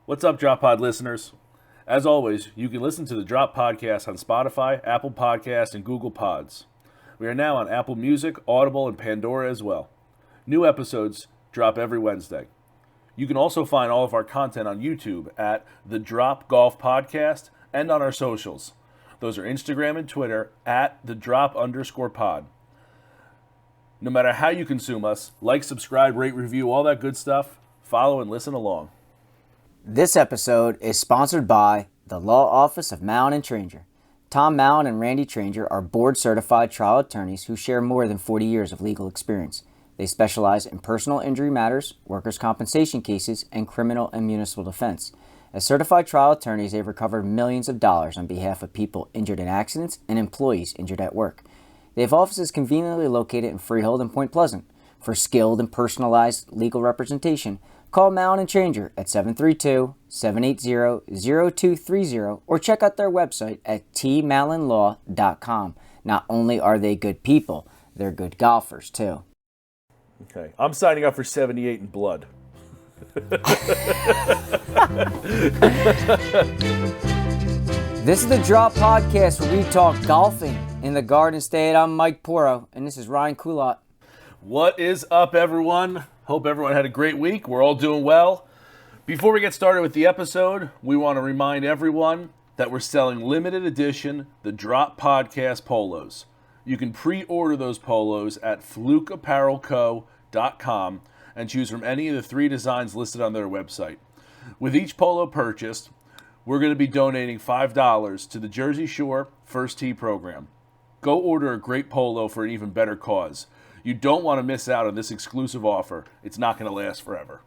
What's up, Drop Pod listeners? As always, you can listen to the Drop Podcast on Spotify, Apple Podcasts, and Google Pods. We are now on Apple Music, Audible, and Pandora as well. New episodes drop every Wednesday. You can also find all of our content on YouTube at the Drop Golf Podcast and on our socials. Those are Instagram and Twitter at the Drop_pod. No matter how you consume us, like, subscribe, rate, review, all that good stuff, follow and listen along. This episode is sponsored by the Law Office of Mallon and Tranger. Tom Mallon and Randy Tranger are board-certified trial attorneys who share more than 40 years of legal experience. They specialize in personal injury matters, workers' compensation cases, and criminal and municipal defense. As certified trial attorneys, they've recovered millions of dollars on behalf of people injured in accidents and employees injured at work. They have offices conveniently located in Freehold and Point Pleasant. For skilled and personalized legal representation, call Mallon and Tranger at 732-780-0230 or check out their website at tmallonlaw.com. Not only are they good people, they're good golfers too. Okay, I'm signing up for 78 in blood. This is the Drop Podcast where we talk golfing in the Garden State. I'm Mike Poro, and this is Ryan Coulott. What is up, everyone? Hope everyone had a great week. We're all doing well. Before we get started with the episode, we want to remind everyone that we're selling limited edition The Drop Podcast polos. You can pre-order those polos at flukeapparelco.com and choose from any of the 3 designs listed on their website. With each polo purchased, we're going to be donating $5 to the Jersey Shore First Tee program. Go order a great polo for an even better cause. You don't want to miss out on this exclusive offer. It's not going to last forever.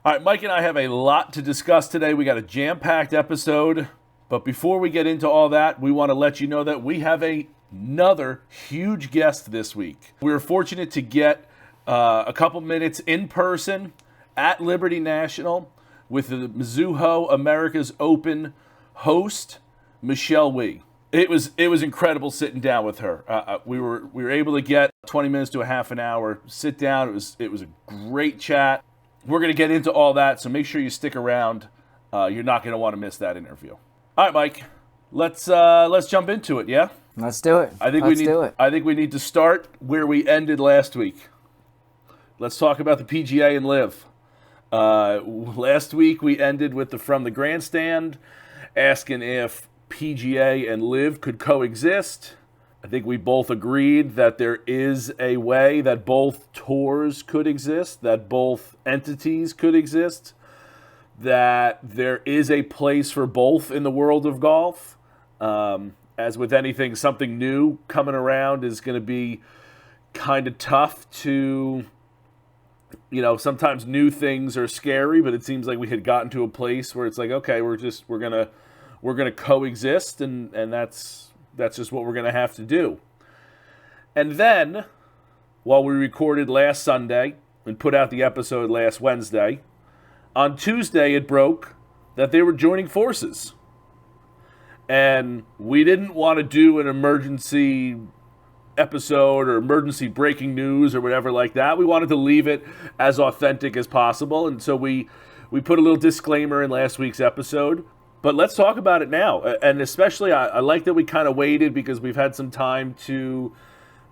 All right, Mike and I have a lot to discuss today. We got a jam-packed episode. But before we get into all that, we want to let you know that we have another huge guest this week. We were fortunate to get a couple minutes in person at Liberty National with the Mizuho Americas Open host, Michelle Wie. It was incredible sitting down with her. We were able to get 20 minutes to a half an hour sit down. It was a great chat. We're going to get into all that, so make sure you stick around. You're not going to want to miss that interview. All right, Mike, let's jump into it. Yeah, let's do it. I think we need to start where we ended last week. Let's talk about the PGA and LIV. Last week we ended with the From the Grandstand, asking if PGA and LIV could coexist. I think we both agreed that there is a way that both tours could exist, that both entities could exist, that there is a place for both in the world of golf. As with anything, something new coming around is going to be kind of tough to, sometimes new things are scary, but it seems like we had gotten to a place where it's like, okay, we're gonna coexist, and that's just what we're gonna have to do. And then, while we recorded last Sunday and put out the episode last Wednesday, on Tuesday it broke that they were joining forces. And we didn't want to do an emergency episode or emergency breaking news or whatever like that. We wanted to leave it as authentic as possible, and so we put a little disclaimer in last week's episode. But let's talk about it now. And especially, I like that we kind of waited because we've had some time to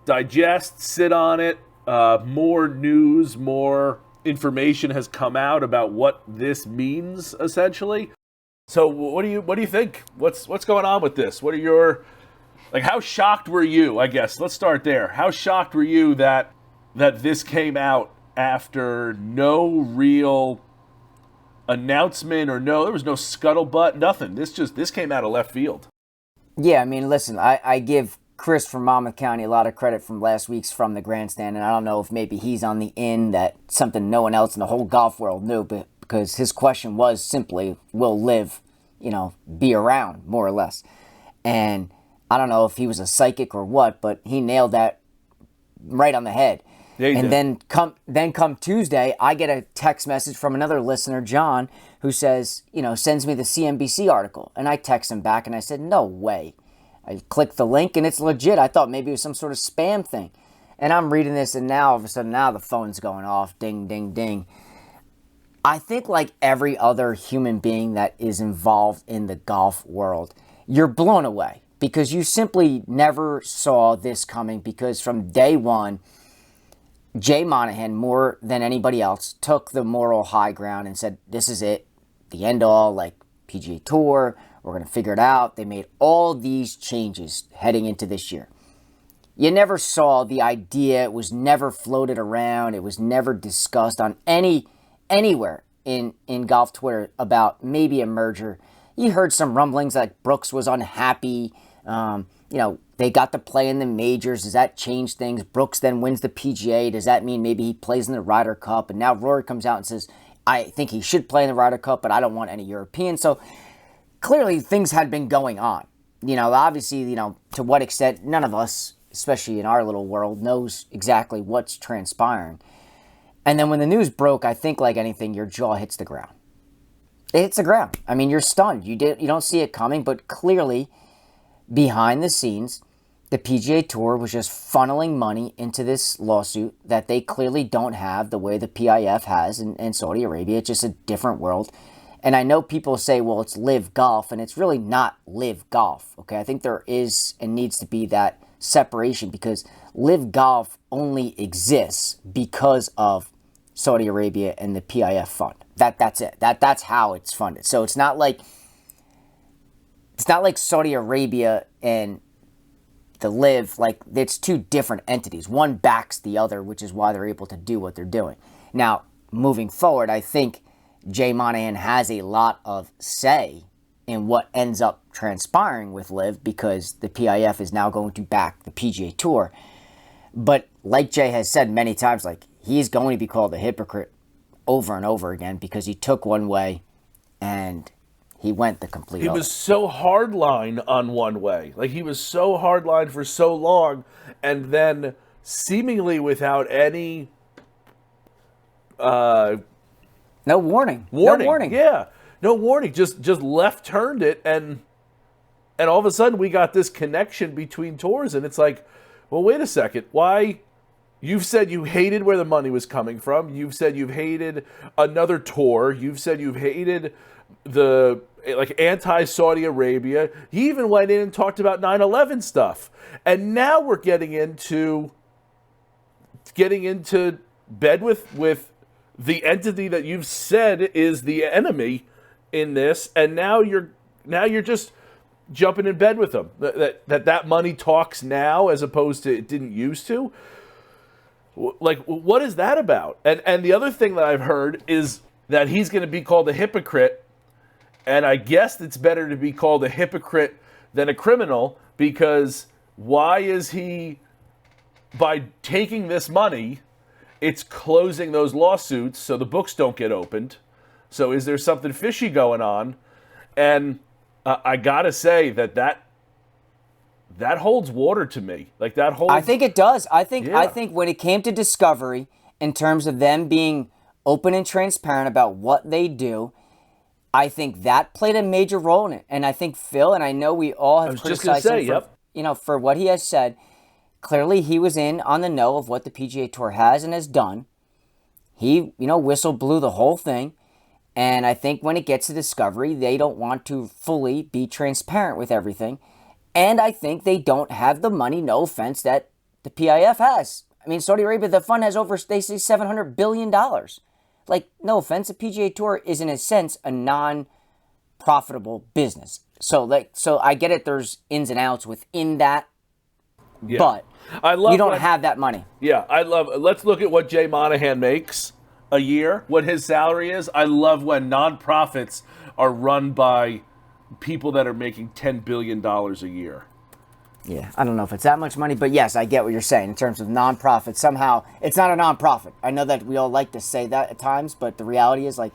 digest, sit on it. More news, more information has come out about what this means, essentially. So what do you think? What's going on with this? What are your, how shocked were you, I guess? Let's start there. How shocked were you that this came out after no real announcement there was no scuttlebutt, nothing. This came out of left field. Yeah, I mean, listen, I give Chris from Monmouth County a lot of credit from last week's From the Grandstand, and I don't know if maybe he's on the in that something no one else in the whole golf world knew, but because his question was simply, will LIV, be around, more or less. And I don't know if he was a psychic or what, but he nailed that right on the head. Yeah, and then come Tuesday, I get a text message from another listener, John, who says, sends me the CNBC article. And I text him back and I said, no way. I clicked the link and it's legit. I thought maybe it was some sort of spam thing. And I'm reading this and now all of a sudden the phone's going off. Ding, ding, ding. I think like every other human being that is involved in the golf world, you're blown away because you simply never saw this coming, because from day one, Jay Monahan, more than anybody else, took the moral high ground and said, this is it, the end all, like PGA Tour, we're going to figure it out. They made all these changes heading into this year. You never saw the idea. It was never floated around. It was never discussed on anywhere in golf Twitter about maybe a merger. You heard some rumblings like Brooks was unhappy. They got to play in the majors. Does that change things? Brooks then wins the PGA. Does that mean maybe he plays in the Ryder Cup? And now Rory comes out and says, I think he should play in the Ryder Cup, but I don't want any Europeans. So clearly things had been going on. Obviously, to what extent, none of us, especially in our little world, knows exactly what's transpiring. And then when the news broke, I think like anything, your jaw hits the ground. It hits the ground. I mean, you're stunned. You don't see it coming, but clearly behind the scenes, the PGA Tour was just funneling money into this lawsuit that they clearly don't have the way the PIF has in Saudi Arabia. It's just a different world. And I know people say, well, it's live golf, and it's really not live golf. Okay, I think there is and needs to be that separation, because live golf only exists because of Saudi Arabia and the PIF fund. That's it. That's how it's funded. So it's not like Saudi Arabia and the live, like it's two different entities. One backs the other, which is why they're able to do what they're doing. Now, moving forward, I think Jay Monahan has a lot of say in what ends up transpiring with live, because the PIF is now going to back the PGA Tour. But like Jay has said many times, like he's going to be called a hypocrite over and over again, because he took one way and he went the complete other. He was so hardline on one way. Like he was so hardline for so long, and then seemingly without any no warning. No warning. Yeah. No warning. Just left turned it, and all of a sudden we got this connection between tours, and it's like, well, wait a second. Why? You've said you hated where the money was coming from. You've said you've hated another tour. You've said you've hated the anti-Saudi Arabia. He even went in and talked about 9/11 stuff. And now we're getting into bed with the entity that you've said is the enemy in this, and now you're just jumping in bed with them. That money talks now as opposed to it didn't used to. Like, what is that about? And the other thing that I've heard is that he's going to be called a hypocrite, and I guess it's better to be called a hypocrite than a criminal, because why is he, by taking this money, it's closing those lawsuits so the books don't get opened. So is there something fishy going on? And I got to say that holds water to me. Like that holds. I think it does. I think when it came to Discovery, in terms of them being open and transparent about what they do, I think that played a major role in it. And I think Phil, and I know we all have criticized him for what he has said. Clearly, he was in on the know of what the PGA Tour has and has done. He, whistle blew the whole thing. And I think when it gets to Discovery, they don't want to fully be transparent with everything. And I think they don't have the money, no offense, that the PIF has. I mean, Saudi Arabia, the fund has over, they say, $700 billion. Like, no offense, the PGA Tour is, in a sense, a non-profitable business. So I get it, there's ins and outs within that. Yeah. But you don't have that money. Yeah, let's look at what Jay Monahan makes a year, what his salary is. I love when nonprofits are run by people that are making $10 billion a year. Yeah, I don't know if it's that much money, but yes, I get what you're saying in terms of nonprofit. Somehow, it's not a nonprofit. I know that we all like to say that at times, but the reality is, like,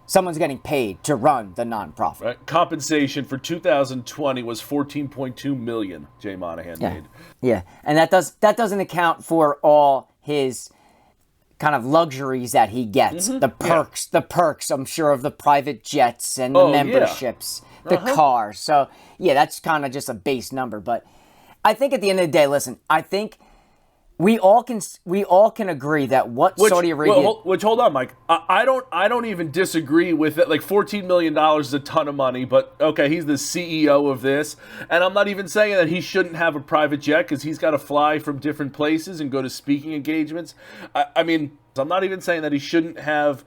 someone's getting paid to run the nonprofit. Right. Compensation for 2020 was $14.2 million. Jay Monahan made. Yeah, and that doesn't account for all his kind of luxuries that he gets. Mm-hmm. The perks, I'm sure, of the private jets and the memberships, the cars. So yeah, that's kind of just a base number. But I think at the end of the day, listen, I think we all can agree that what Saudi Arabia. Which hold on, Mike. I don't even disagree with it. Like $14 million is a ton of money, but okay, he's the CEO of this, and I'm not even saying that he shouldn't have a private jet because he's got to fly from different places and go to speaking engagements. I mean, I'm not even saying that he shouldn't have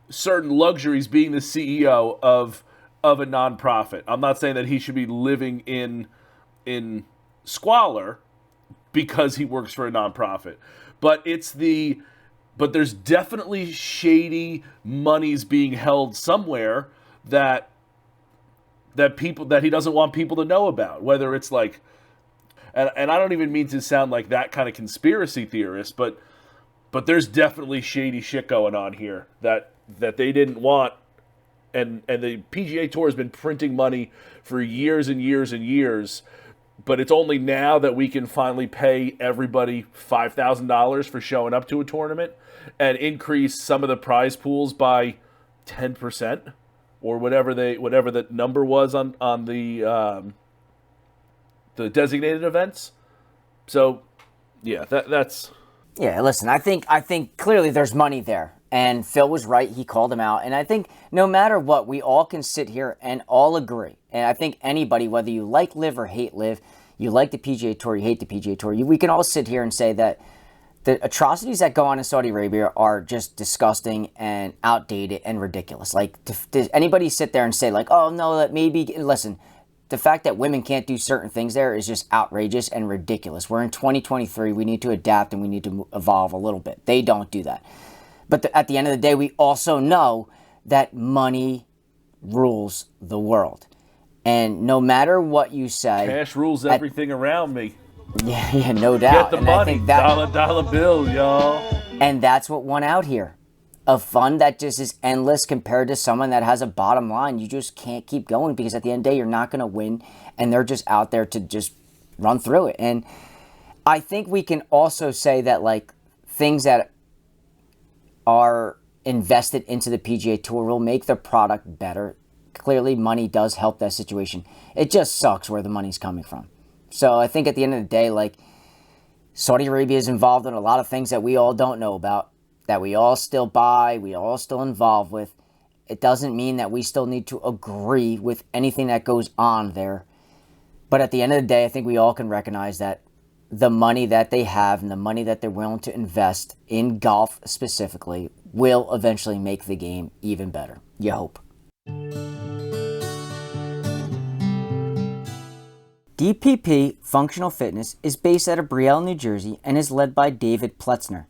certain luxuries being the CEO of a nonprofit. I'm not saying that he should be living in squalor because he works for a nonprofit. But there's definitely shady monies being held somewhere that he doesn't want people to know about. Whether it's like, and I don't even mean to sound like that kind of conspiracy theorist, but there's definitely shady shit going on here that they didn't want. And the PGA Tour has been printing money for years and years and years. But it's only now that we can finally pay everybody $5,000 for showing up to a tournament and increase some of the prize pools by 10% or whatever the number was on the designated events. So, yeah, that's. Yeah, listen, I think clearly there's money there. And Phil was right. He called him out. And I think no matter what, we all can sit here and all agree. And I think anybody, whether you like LIV or hate LIV, you like the PGA Tour, you hate the PGA Tour, we can all sit here and say that the atrocities that go on in Saudi Arabia are just disgusting and outdated and ridiculous. Like, does anybody sit there and say, like, oh, no, that maybe, listen, the fact that women can't do certain things there is just outrageous and ridiculous. We're in 2023. We need to adapt and we need to evolve a little bit. They don't do that. But at the end of the day, we also know that money rules the world. And no matter what you say... Cash rules everything around me. Yeah, no doubt. Get the money, dollar bill, y'all. And that's what won out here. A fund that just is endless compared to someone that has a bottom line. You just can't keep going because at the end of the day, you're not going to win. And they're just out there to just run through it. And I think we can also say that, like, things that are invested into the PGA Tour will make the product better. Clearly, money does help that situation. It just sucks where the money's coming from. So I think at the end of the day, like, Saudi Arabia is involved in a lot of things that we all don't know about, that we all still buy, we all still involved with. It doesn't mean that we still need to agree with anything that goes on there. But at the end of the day, I think we all can recognize that the money that they have and the money that they're willing to invest in golf specifically will eventually make the game even better. You hope. DPP Functional Fitness is based out of Brielle, New Jersey, and is led by David Pletzner.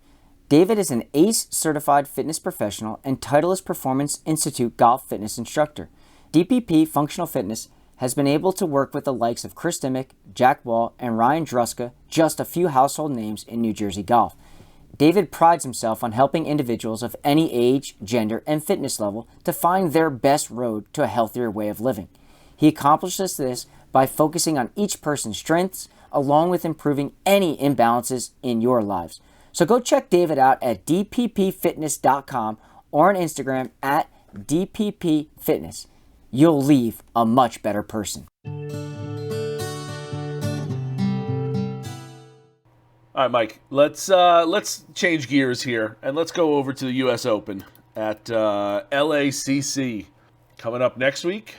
David is an ACE certified fitness professional and Titleist Performance Institute golf fitness instructor. DPP Functional Fitness has been able to work with the likes of Chris Dimmick, Jack Wall, and Ryan Druska, just a few household names in New Jersey golf. David prides himself on helping individuals of any age, gender, and fitness level to find their best road to a healthier way of living. He accomplishes this by focusing on each person's strengths, along with improving any imbalances in your lives. So go check David out at dppfitness.com or on Instagram at dppfitness. You'll leave a much better person. All right, Mike. Let's change gears here and let's go over to the U.S. Open at LACC coming up next week.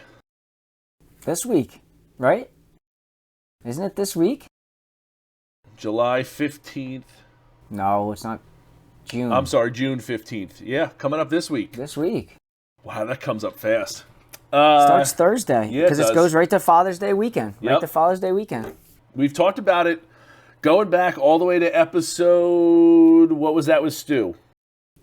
This week, right? Isn't it this week? July 15th. No, it's not June. I'm sorry, June 15th. Yeah, coming up this week. This week. Wow, that comes up fast. Starts Thursday. Yeah, because it goes right to Father's Day weekend. Yep. Right to Father's Day weekend. We've talked about it going back all the way to episode, what was that with Stu?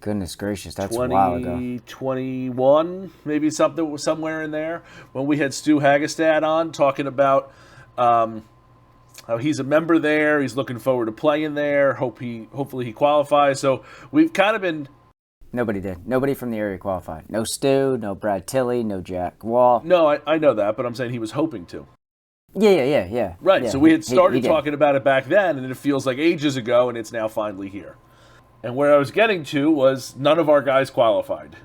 Goodness gracious, that's a while ago. 2021, maybe somewhere in there, when we had Stu Hagestad on talking about how he's a member there. He's looking forward to playing there. Hopefully he qualifies. So we've kind of been... Nobody did. Nobody from the area qualified. No Stu, no Brad Tilley, no Jack Wall. No, I know that, but I'm saying he was hoping to. Yeah. Right, yeah, so we had started he talking about it back then, and it feels like ages ago, and it's now finally here. And where I was getting to was none of our guys qualified.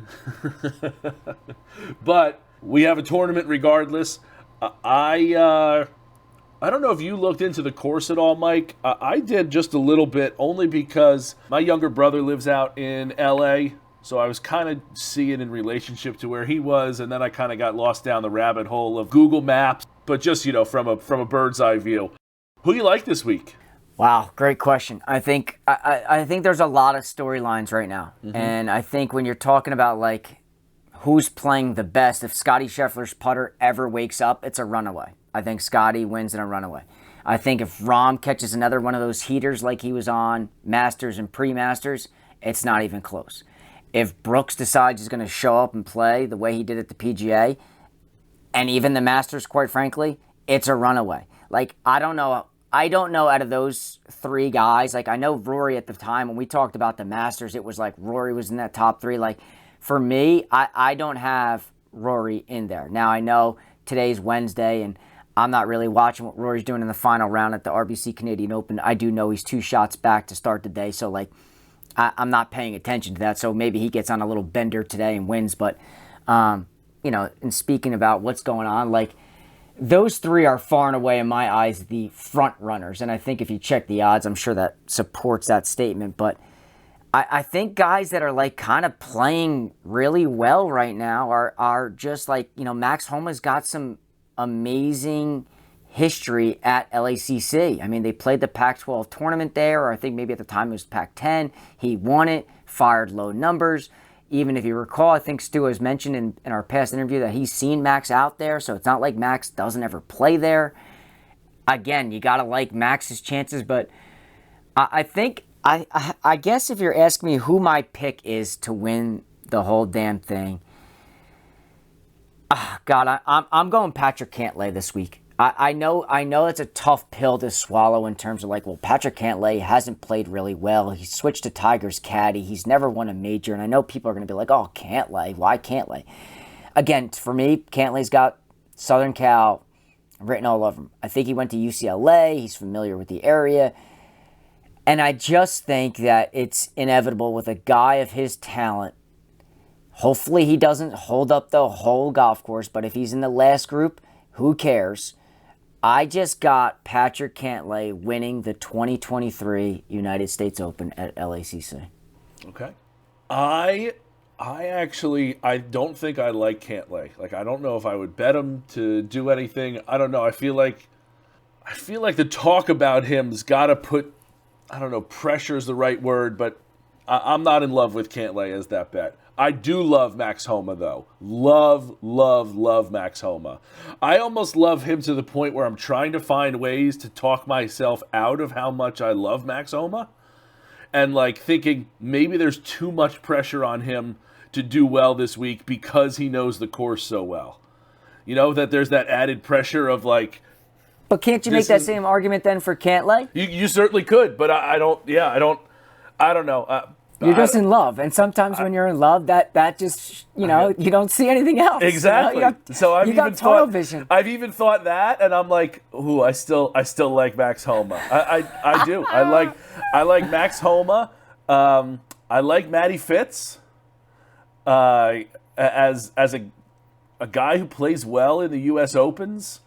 But we have a tournament regardless. I I don't know if you looked into the course at all, Mike. I did just a little bit, only because my younger brother lives out in L.A., so I was kind of seeing in relationship to where he was, and then I kind of got lost down the rabbit hole of Google Maps, but just, from a bird's eye view. Who do you like this week? Wow, great question. I think there's a lot of storylines right now, and I think when you're talking about like who's playing the best, if Scottie Scheffler's putter ever wakes up, it's a runaway. I think Scottie wins in a runaway. I think if Rahm catches another one of those heaters like he was on Masters and pre-Masters, it's not even close. If Brooks decides he's going to show up and play the way he did at the PGA, and even the Masters, quite frankly, it's a runaway. Like, I don't know out of those three guys. Like, I know Rory at the time, when we talked about the Masters, it was like Rory was in that top three. Like, for me, I don't have Rory in there. Now, I know today's Wednesday, and I'm not really watching what Rory's doing in the final round at the RBC Canadian Open. I do know he's 2 shots back to start the day, so like I'm not paying attention to that. So maybe he gets on a little bender today and wins. But and speaking about what's going on, like those three are far and away in my eyes the front runners. And I think if you check the odds, I'm sure that supports that statement. But I think guys that are like kind of playing really well right now are just like, Max Homa's got some amazing history at LACC. I mean, they played the Pac-12 tournament there, or I think maybe at the time it was Pac-10. He won it, fired low numbers. Even if you recall, I think Stu has mentioned in our past interview that he's seen Max out there, so it's not like Max doesn't ever play there. Again, you got to like Max's chances, but I think, I guess if you're asking me who my pick is to win the whole damn thing, God, I'm going Patrick Cantlay this week. I know it's a tough pill to swallow in terms of like, well, Patrick Cantlay hasn't played really well. He switched to Tiger's caddy. He's never won a major, and I know people are going to be like, oh, Cantlay, why Cantlay? Again, for me, Cantlay's got Southern Cal written all over him. I think he went to UCLA. He's familiar with the area. And I just think that it's inevitable with a guy of his talent. Hopefully he doesn't hold up the whole golf course, but if he's in the last group, who cares? I just got Patrick Cantlay winning the 2023 United States Open at LACC. Okay. I don't think I like Cantlay. Like, I don't know if I would bet him to do anything. I don't know. I feel like the talk about him's got to put, I don't know, pressure is the right word, but I'm not in love with Cantlay as that bet. I do love Max Homa, though. Love Max Homa. I almost love him to the point where I'm trying to find ways to talk myself out of how much I love Max Homa. And, like, thinking maybe there's too much pressure on him to do well this week because he knows the course so well. That there's that added pressure of, like... But can't you make that same argument then for Cantlay? You certainly could, but I don't know. You're just in love, and sometimes when you're in love, that just you don't see anything else. Exactly. So I've even thought that, and I'm like, ooh, I still like Max Homa. I do. I like Max Homa. I like Matty Fitz. As a guy who plays well in the U.S. Opens.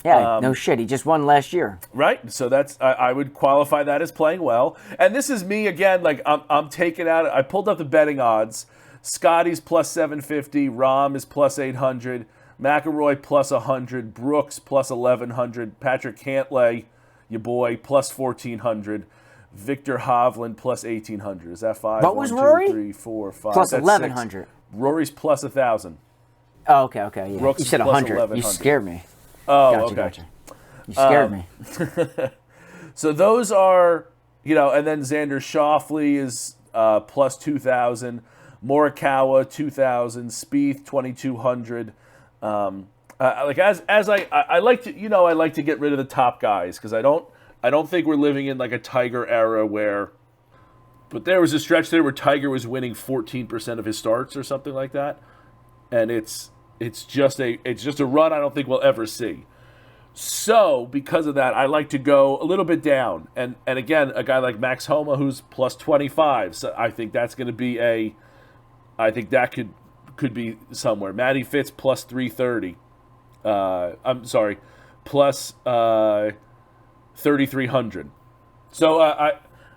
Yeah, no shit. He just won last year. Right. So that's I would qualify that as playing well. And this is me again. Like I'm taking out. I pulled up the betting odds. Scotty's plus 750. Rahm is plus 800. McIlroy plus 100. Brooks plus 1100. Patrick Cantlay, your boy, plus 1400. Victor Hovland plus 1800. Is that 5? What was 1, 2, Rory? 3, 4, 5. Plus That's 1100. 6. Rory's plus 1,000. Oh, okay, yeah. Brooks you said 100. You scared me. Oh, Gotcha. You scared me. So those are, and then Xander Schauffele is plus 2,000, Morikawa 2,000, Spieth 2,200. Like as I like to, I like to get rid of the top guys because I don't think we're living in like a Tiger era where. But there was a stretch there where Tiger was winning 14% of his starts or something like that, and it's just a run I don't think we'll ever see. So, because of that, I like to go a little bit down. And again, a guy like Max Homa, who's plus 25. So I think that's going to be I think that could be somewhere. Matty Fitz plus 330. I'm sorry, plus 3,300. So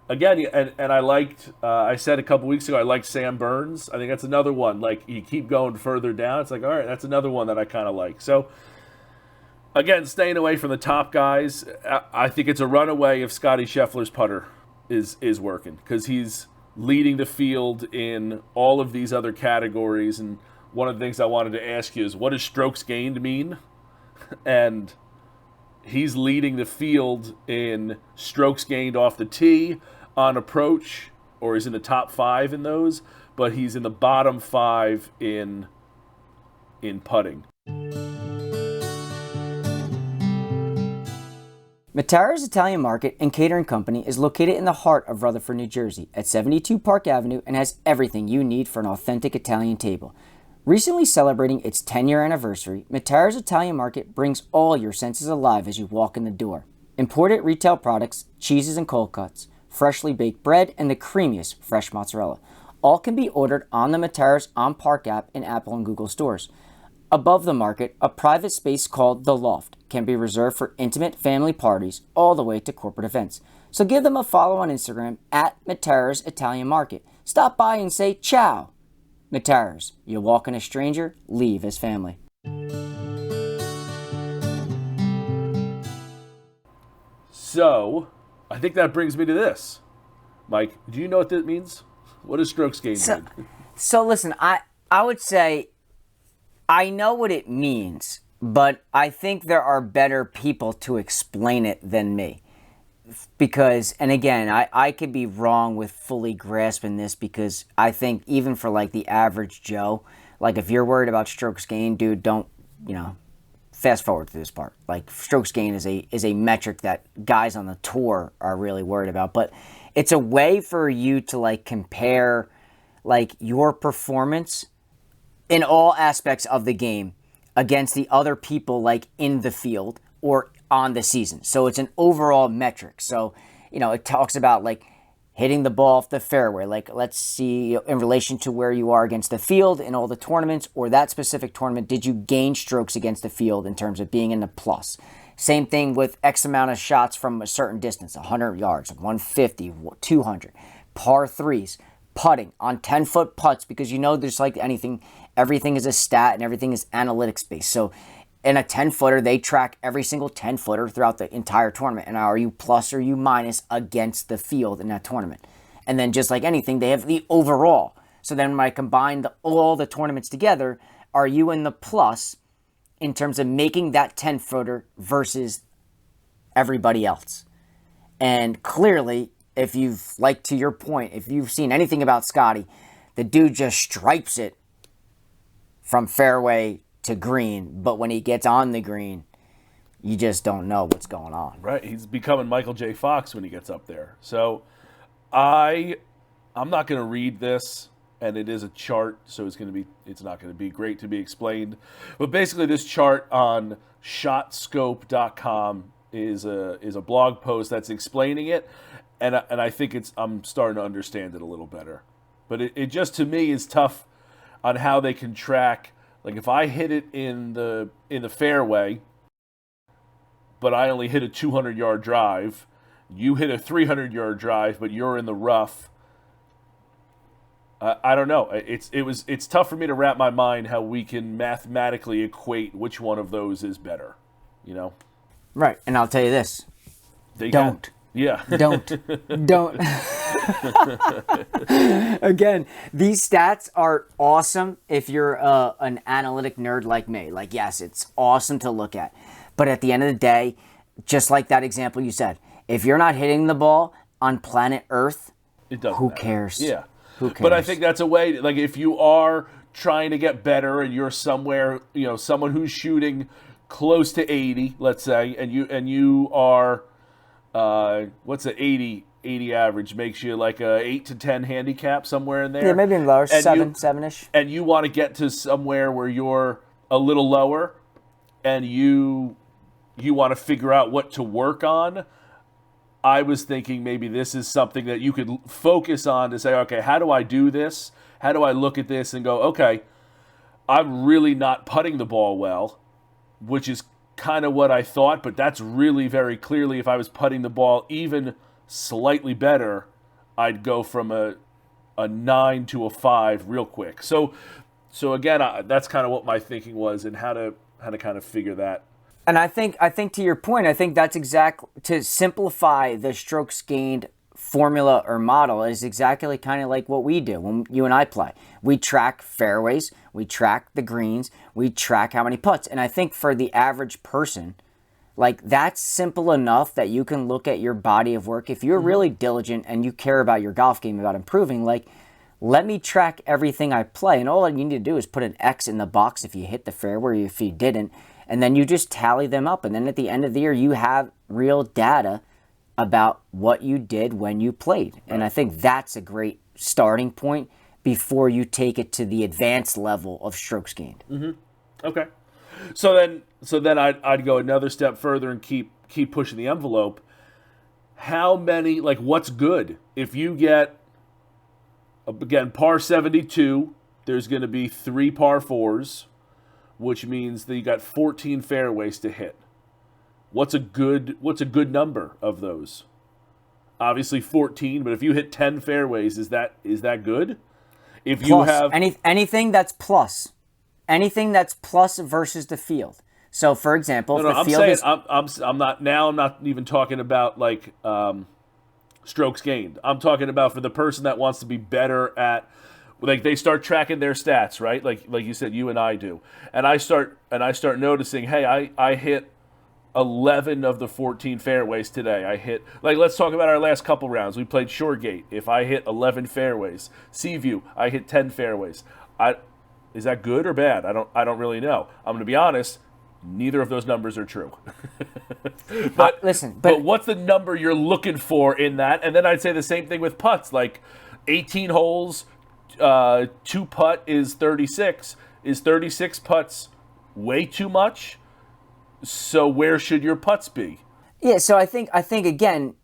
again, and I liked. I said a couple weeks ago I liked Sam Burns. I think that's another one. Like you keep going further down, it's like all right, that's another one that I kind of like. So again, staying away from the top guys. I think it's a runaway if Scotty Scheffler's putter is working because he's leading the field in all of these other categories. And one of the things I wanted to ask you is, what does strokes gained mean? And he's leading the field in strokes gained off the tee, on approach, or he's in the top 5 in those, but he's in the bottom 5 in putting. Matera's Italian Market and Catering Company is located in the heart of Rutherford, New Jersey at 72 Park Avenue and has everything you need for an authentic Italian table. Recently celebrating its 10-year anniversary, Matera's Italian Market brings all your senses alive as you walk in the door. Imported retail products, cheeses and cold cuts, freshly baked bread, and the creamiest fresh mozzarella. All can be ordered on the Matera's On Park app in Apple and Google stores. Above the market, a private space called The Loft can be reserved for intimate family parties all the way to corporate events. So give them a follow on Instagram at Matera's Italian Market. Stop by and say ciao. Matera's, you walk in a stranger, leave as family. So, I think that brings me to this. Mike, do you know what that means? What does strokes gained mean? So listen, I would say I know what it means, but I think there are better people to explain it than me. Because, and again, I could be wrong with fully grasping this because I think even for like the average Joe, like if you're worried about strokes gained, dude, don't, fast forward to this part. Like strokes gained is a metric that guys on the tour are really worried about. But it's a way for you to like compare like your performance in all aspects of the game against the other people like in the field or on the season. So it's an overall metric. So, it talks about like hitting the ball off the fairway. Like let's see in relation to where you are against the field in all the tournaments or that specific tournament, did you gain strokes against the field in terms of being in the plus? Same thing with X amount of shots from a certain distance, 100 yards, 150, 200, par threes, putting on 10-foot putts because there's like anything, everything is a stat and everything is analytics based. So in a 10-footer, they track every single 10-footer throughout the entire tournament. And are you plus or you minus against the field in that tournament? And then just like anything, they have the overall. So then when I combine all the tournaments together, are you in the plus in terms of making that 10-footer versus everybody else? And clearly, if you've, like to your point, if you've seen anything about Scotty, the dude just stripes it from fairway to green, but when he gets on the green, you just don't know what's going on. Right, he's becoming Michael J. Fox when he gets up there. So I'm not going to read this, and it is a chart, so it's not going to be great to be explained. But basically, this chart on shotscope.com is a blog post that's explaining it, and I think I'm starting to understand it a little better. But it just to me is tough on how they can track. Like if I hit it in the fairway, but I only hit a 200-yard drive, you hit a 300-yard drive, but you're in the rough. I don't know. It's tough for me to wrap my mind how we can mathematically equate which one of those is better. Right, and I'll tell you this: don't. Yeah. Don't. Again, these stats are awesome if you're an analytic nerd like me. Like, yes, it's awesome to look at. But at the end of the day, just like that example you said, if you're not hitting the ball on planet Earth, who cares? Yeah. Who cares? But I think that's a way, like if you are trying to get better and you're somewhere, someone who's shooting close to 80, let's say, and you are... what's an 80 average? Makes you like a 8 to 10 handicap somewhere in there. Yeah, maybe lower, 7-ish. And you want to get to somewhere where you're a little lower, and you want to figure out what to work on. I was thinking maybe this is something that you could focus on to say, okay, how do I do this? How do I look at this and go, okay, I'm really not putting the ball well, which is kind of what I thought, but that's really very clearly, if I was putting the ball even slightly better, I'd go from a 9 to a 5 real quick. So again, that's kind of what my thinking was, and how to kind of figure that. And I think to your point, I think that's to simplify the strokes gained formula or model is exactly kind of like what we do when you and I play. We track fairways, we track the greens, we track how many putts. And I think for the average person, like that's simple enough that you can look at your body of work. If you're really diligent and you care about your golf game, about improving, like let me track everything I play. And all you need to do is put an X in the box if you hit the fairway or if you didn't. And then you just tally them up. And then at the end of the year, you have real data about what you did when you played. Right. And I think that's a great starting point before you take it to the advanced level of strokes gained. Mm-hmm. Okay. So then I'd go another step further and keep pushing the envelope. How many, like what's good? If you get, again, par 72, there's going to be 3 par 4s, which means that you got 14 fairways to hit. What's a good number of those? Obviously 14, but if you hit 10 fairways, is that good? If plus, you have anything that's plus versus the field. So for example, I'm not even talking about like strokes gained. I'm talking about for the person that wants to be better at, like they start tracking their stats, right? Like you said, you and I do, and I start noticing, hey, I hit 11 of the 14 fairways today. I hit, like, let's talk about our last couple rounds. We played Shoregate. If I hit 11 fairways, Seaview, I hit 10 fairways. Is that good or bad? I don't really know. I'm going to be honest. Neither of those numbers are true. but what's the number you're looking for in that? And then I'd say the same thing with putts. Like 18 holes, 2 putt is 36. Is 36 putts way too much? So where should your putts be? Yeah, so I think again,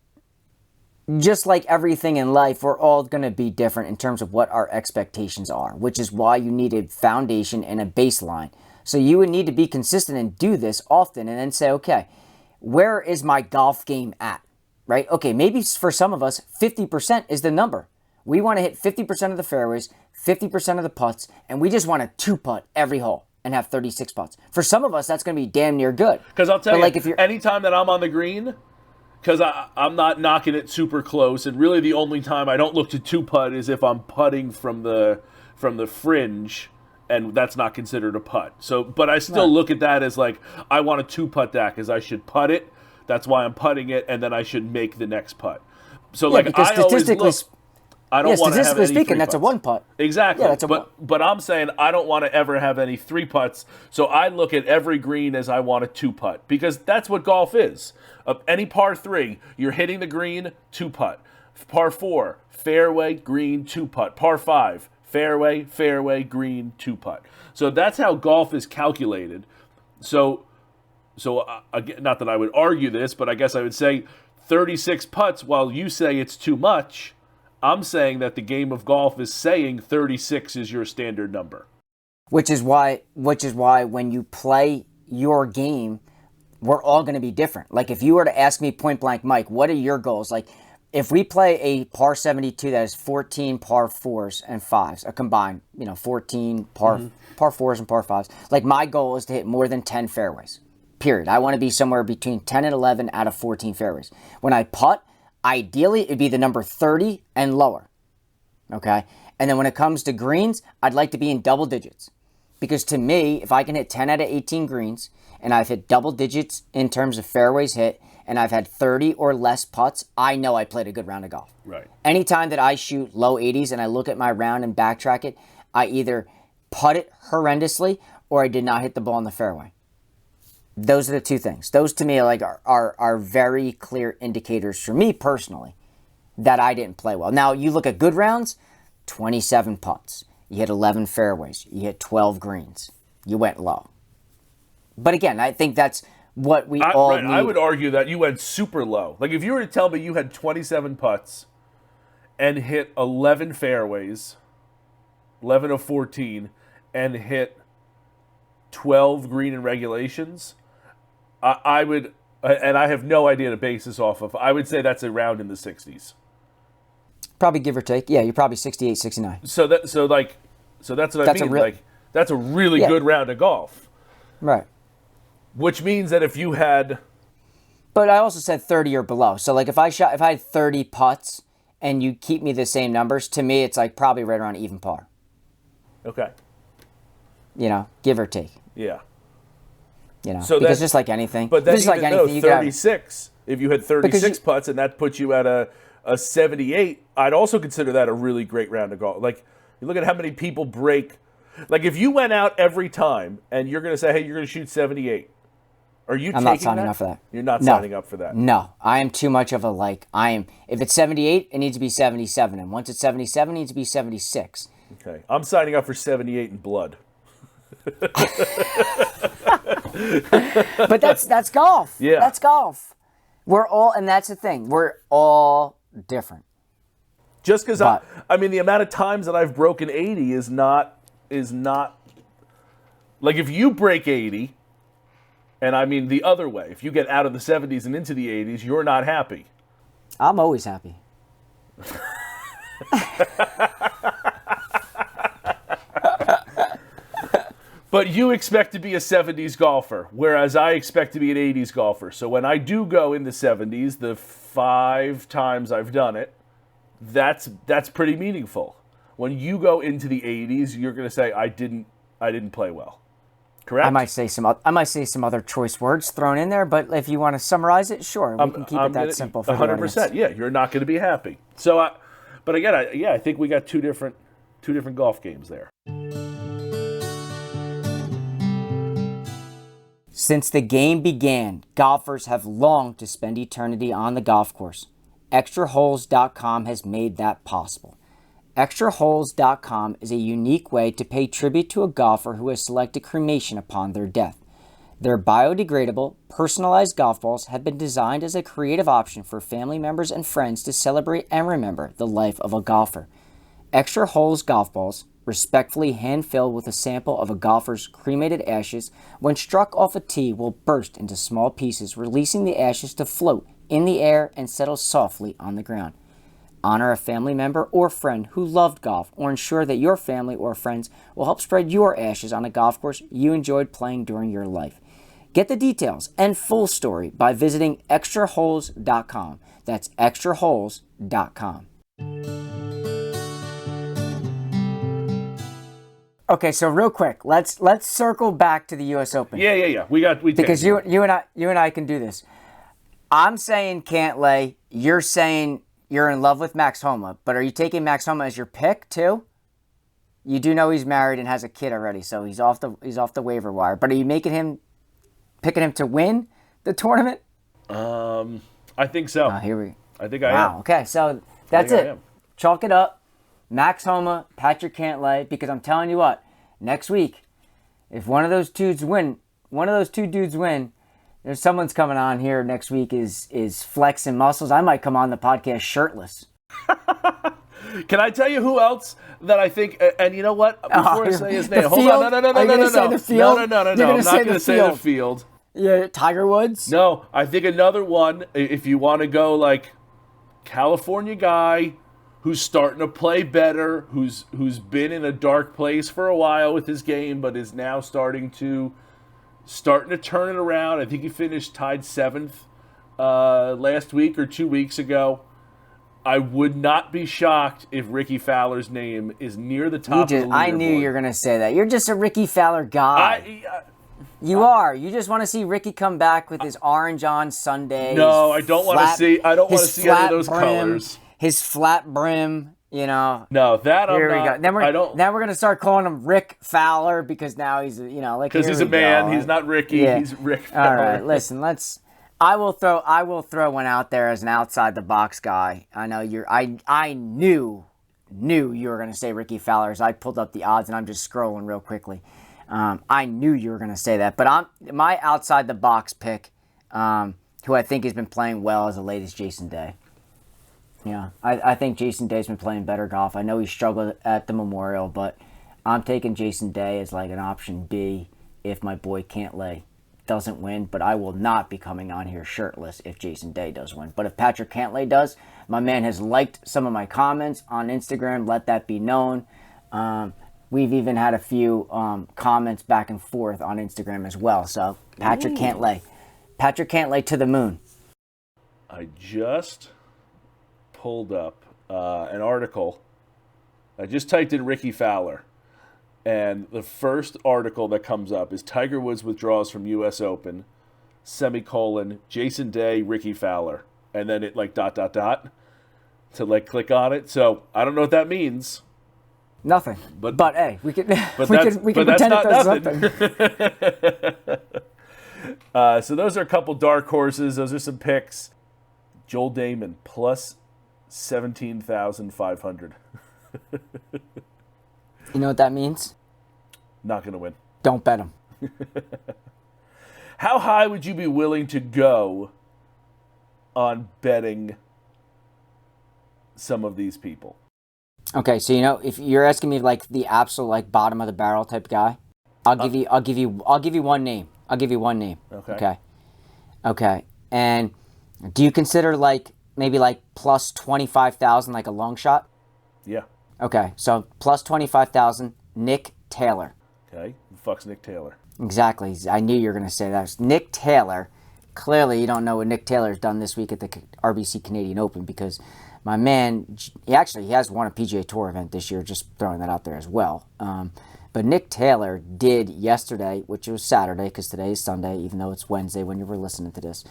just like everything in life, we're all going to be different in terms of what our expectations are, which is why you need a foundation and a baseline. So you would need to be consistent and do this often and then say, okay, where is my golf game at, right? Okay, maybe for some of us, 50% is the number. We want to hit 50% of the fairways, 50% of the putts, and we just want to 2-putt every hole and have 36 putts. For some of us, that's going to be damn near good. Because I'll tell you, like, anytime that I'm on the green, because I'm not knocking it super close, and really the only time I don't look to 2-putt is if I'm putting from the fringe, and that's not considered a putt. So, but I still look at that as like, I want to 2-putt that because I should putt it. That's why I'm putting it, and then I should make the next putt. So, like, I always look. I don't want to have any speaking, 3 that's putts. A 1-putt. Exactly. Yeah, but I'm saying I don't want to ever have any 3 putts. So I look at every green as I want a 2-putt because that's what golf is. Any par 3, you're hitting the green, 2-putt. Par 4, fairway, green, 2-putt. Par 5, fairway, green, 2-putt. So that's how golf is calculated. So again, not that I would argue this, but I guess I would say 36 putts. While you say it's too much, I'm saying that the game of golf is saying 36 is your standard number. Which is why when you play your game, we're all going to be different. Like if you were to ask me point blank, Mike, what are your goals? Like if we play a par 72 that is 14 par 4s and 5s, a combined, 14 par 4s and par 5s. Like my goal is to hit more than 10 fairways. Period. I want to be somewhere between 10 and 11 out of 14 fairways. When I putt, ideally, it'd be the number 30 and lower, okay? And then when it comes to greens, I'd like to be in double digits. Because to me, if I can hit 10 out of 18 greens, and I've hit double digits in terms of fairways hit, and I've had 30 or less putts, I know I played a good round of golf. Right. Anytime that I shoot low 80s and I look at my round and backtrack it, I either putt it horrendously or I did not hit the ball in the fairway. Those are the 2 things. Those to me are very clear indicators for me personally that I didn't play well. Now you look at good rounds, 27 putts. You hit 11 fairways. You hit 12 greens. You went low. But again, I think that's what we all need. I would argue that you went super low. Like if you were to tell me you had 27 putts and hit 11 fairways, 11 of 14, and hit 12 green in regulations, I would, and I have no idea to base this off of. I would say that's around in the 60s. Probably give or take. Yeah, you're probably 68, 69. So that's what I mean. That's a really good round of golf. Right. Which means that if you had, but I also said 30 or below. So like if I had 30 putts and you keep me the same numbers, to me it's like probably right around even par. Okay. Give or take. Yeah. So because just like anything. But then just like anything, 36. If you had 36 putts and that puts you at a 78, I'd also consider that a really great round of golf. Like, you look at how many people break. Like, if you went out every time and you're going to say, hey, you're going to shoot 78, are you taking that? I'm not signing up for that. You're not signing up for that? No. I am too much of a, if it's 78, it needs to be 77. And once it's 77, it needs to be 76. Okay. I'm signing up for 78 in blood. But that's golf. Yeah. That's golf. And that's the thing. We're all different. Just because the amount of times that I've broken 80 is not like if you break 80, and I mean the other way, if you get out of the 70s and into the 80s, you're not happy. I'm always happy. But you expect to be a 70s golfer, whereas I expect to be an 80s golfer. So when I do go in the 70s, the 5 times I've done it, that's pretty meaningful. When you go into the 80s, you're going to say I didn't play well. Correct? I might say some other choice words thrown in there, but if you want to summarize it, sure, we can keep it that simple for 100%. Yeah, you're not going to be happy. So, but again, I think we got two different golf games there. Since the game began, golfers have longed to spend eternity on the golf course. ExtraHoles.com has made that possible. ExtraHoles.com is a unique way to pay tribute to a golfer who has selected cremation upon their death. Their biodegradable, personalized golf balls have been designed as a creative option for family members and friends to celebrate and remember the life of a golfer. Extra Holes golf balls, respectfully hand-filled with a sample of a golfer's cremated ashes, when struck off a tee will burst into small pieces, releasing the ashes to float in the air and settle softly on the ground. Honor a family member or friend who loved golf, or ensure that your family or friends will help spread your ashes on a golf course you enjoyed playing during your life. Get the details and full story by visiting extraholes.com. That's extraholes.com. Okay, so real quick, let's circle back to the U.S. Open. Yeah. Because you and I can do this. I'm saying Cantlay. You're saying you're in love with Max Homa, but are you taking Max Homa as your pick too? You do know he's married and has a kid already, so he's off the waiver wire. But are you picking him to win the tournament? I think so. I think I am. Wow. Okay, so that's it. Chalk it up. Max Homa, Patrick Cantlay, because I'm telling you what, next week, if one of those two dudes win, there's someone's coming on here next week is flexing muscles. I might come on the podcast shirtless. Can I tell you who else that I think? And you know what? Before I say his name, hold on. No. No. I'm not going to say the field. Yeah, Tiger Woods. No, I think another one. If you want to go like California guy who's starting to play better, who's been in a dark place for a while with his game, but is now starting to turn it around. I think he finished tied 7th last week or 2 weeks ago. I would not be shocked if Ricky Fowler's name is near the top of the leaderboard. I knew you were going to say that. You're just a Ricky Fowler guy. You are. You just want to see Ricky come back with his orange on Sunday. No, I don't want to see. I don't want to see any of those colors. His flat brim, No, that here I'm we not. go. Then we're gonna start calling him Rick Fowler because now he's because he's a man. He's not Ricky. Yeah. He's Rick Fowler. All right, listen. I will throw one out there as an outside the box guy. I know I knew you were gonna say Ricky Fowler as I pulled up the odds and I'm just scrolling real quickly. I knew you were gonna say that, but my outside the box pick, who I think has been playing well as of late, is Jason Day. Yeah, I think Jason Day's been playing better golf. I know he struggled at the Memorial, but I'm taking Jason Day as like an option B if my boy Cantlay doesn't win, but I will not be coming on here shirtless if Jason Day does win. But if Patrick Cantlay does, my man has liked some of my comments on Instagram. Let that be known. We've even had a few comments back and forth on Instagram as well. So Patrick Cantlay to the moon. I just pulled up an article. I just typed in Ricky Fowler, and the first article that comes up is Tiger Woods withdraws from U.S. Open, semicolon, Jason Day, Ricky Fowler. And then it like ... to like click on it. So I don't know what that means. Nothing. But hey, we can But we can pretend it does something. So those are a couple dark horses. Those are some picks. Joel Damon plus 17,500. You know what that means? Not going to win. Don't bet him. How high would you be willing to go on betting some of these people? Okay, so if you're asking me like the absolute like bottom of the barrel type guy, I'll give you one name. I'll give you one name. Okay. And do you consider like maybe like plus 25,000 like a long shot? Yeah. Okay, so plus 25,000, Nick Taylor. Okay. Who the fuck's Nick Taylor? Exactly. I knew you were going to say that. Nick Taylor. Clearly, you don't know what Nick Taylor's done this week at the RBC Canadian Open because my man, he has won a PGA Tour event this year, just throwing that out there as well. But Nick Taylor did yesterday, which was Saturday because today is Sunday, even though it's Wednesday when you were listening to this,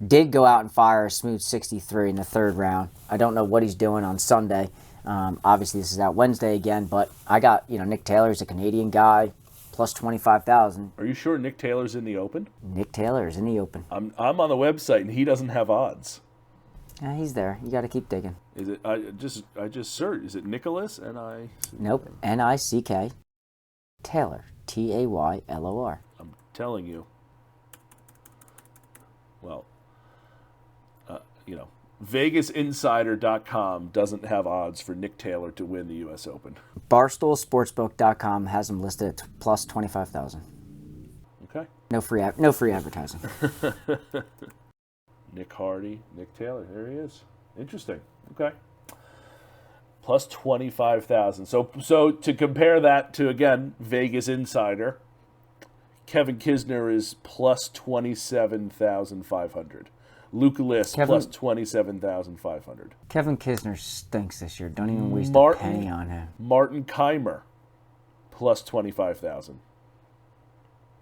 did go out and fire a smooth 63 in the third round. I don't know what he's doing on Sunday. Obviously, this is out Wednesday again, but I got, Nick Taylor's a Canadian guy, plus 25,000. Are you sure Nick Taylor's in the Open? Nick Taylor is in the Open. I'm on the website and he doesn't have odds. Yeah, he's there. You got to keep digging. Is it? I just searched. Is it Nicholas? Nope. Nick Taylor. Taylor. I'm telling you. Well, VegasInsider.com doesn't have odds for Nick Taylor to win the U.S. Open. BarstoolSportsbook.com has him listed at plus 25,000. Okay. No free advertising. Nick Hardy, Nick Taylor, there he is. Interesting. Okay. Plus 25,000. So to compare that to, again, Vegas Insider, Kevin Kisner is plus 27,500. Luke List plus 27,500. Kevin Kisner stinks this year. Don't even waste a penny on him. Martin Keimer plus 25,000.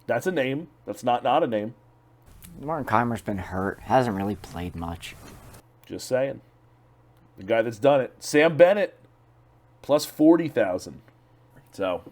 That's a name. That's not a name. Martin Keimer's been hurt. Hasn't really played much. Just saying. The guy that's done it. Sam Bennett plus 40,000. So.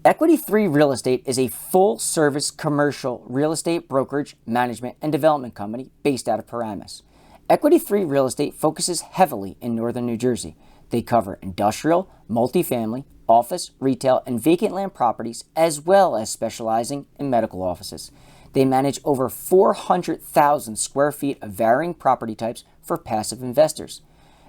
Equity 3 Real Estate is a full-service commercial real estate brokerage, management, and development company based out of Paramus. Equity 3 Real Estate focuses heavily in northern New Jersey. They cover industrial, multifamily, office, retail, and vacant land properties, as well as specializing in medical offices. They manage over 400,000 square feet of varying property types for passive investors.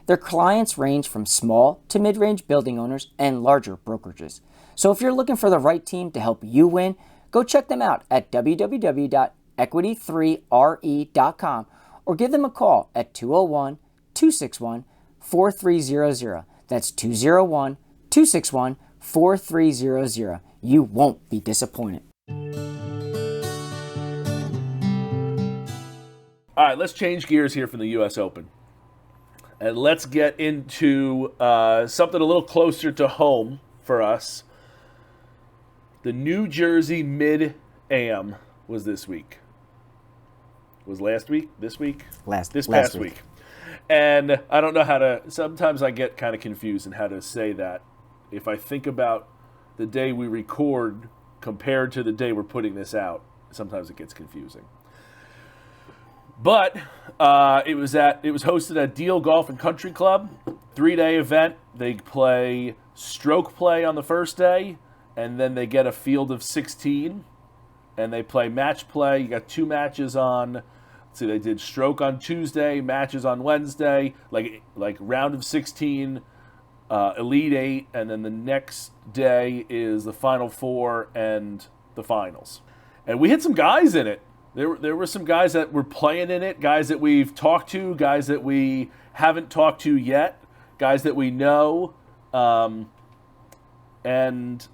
Their clients range from small to mid-range building owners and larger brokerages. So if you're looking for the right team to help you win, go check them out at www.equity3re.com or give them a call at 201-261-4300. That's 201-261-4300. You won't be disappointed. All right, let's change gears here from the U.S. Open. And let's get into something a little closer to home for us. The New Jersey Mid-Am was this week. Was last week? This week? This past week. And I don't know how to... Sometimes I get kind of confused in how to say that. If I think about the day we record compared to the day we're putting this out, sometimes it gets confusing. But it was hosted at Deal Golf and Country Club, 3-day event. They play stroke play on the first day, and then they get a field of 16, and they play match play. You got 2 matches on. So they did stroke on Tuesday, matches on Wednesday, like round of 16 Elite Eight, and then the next day is the Final Four and the finals. And we had some guys in it. There were some guys that were playing in it, guys that we've talked to, guys that we haven't talked to yet, guys that we know, and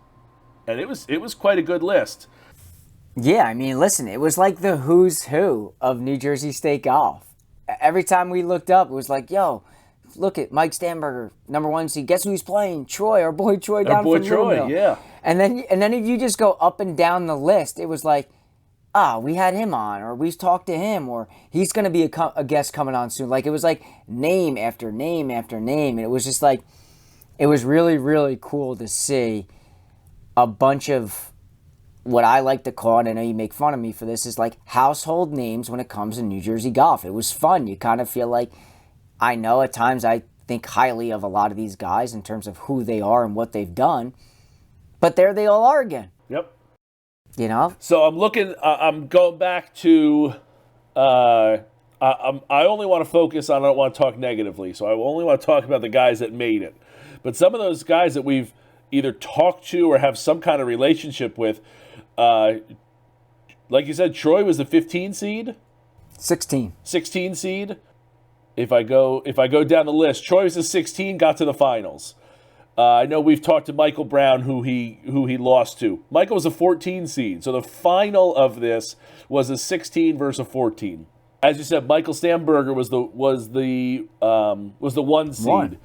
it was quite a good list. Yeah, I mean, listen, it was like the who's who of New Jersey State golf. Every time we looked up, it was like, yo, look at Mike Stamberger, number 1 seed. Guess who he's playing? Troy, our boy Troy down from Troy, Little Mill. yeah. And then if you just go up and down the list, it was like, we had him on, or we've talked to him, or he's going to be a guest coming on soon. Like, it was like name after name after name. And it was just like, it was really, really cool to see a bunch of what I like to call, and I know you make fun of me for this, is like household names when it comes to New Jersey golf. It was fun. You kind of feel like, I know at times I think highly of a lot of these guys in terms of who they are and what they've done, but there they all are again. Yep. You know? So I'm going back to, I only want to focus on, I don't want to talk negatively, so I only want to talk about the guys that made it. But some of those guys that we've either talked to or have some kind of relationship with, like you said, Troy was the 15 seed? 16 seed. If I go down the list, Troy was the 16, got to the finals. I know we've talked to Michael Brown, who he lost to. Michael was a 14 seed, so the final of this was a 16 versus a 14. As you said, Michael Stamberger was the 1 seed.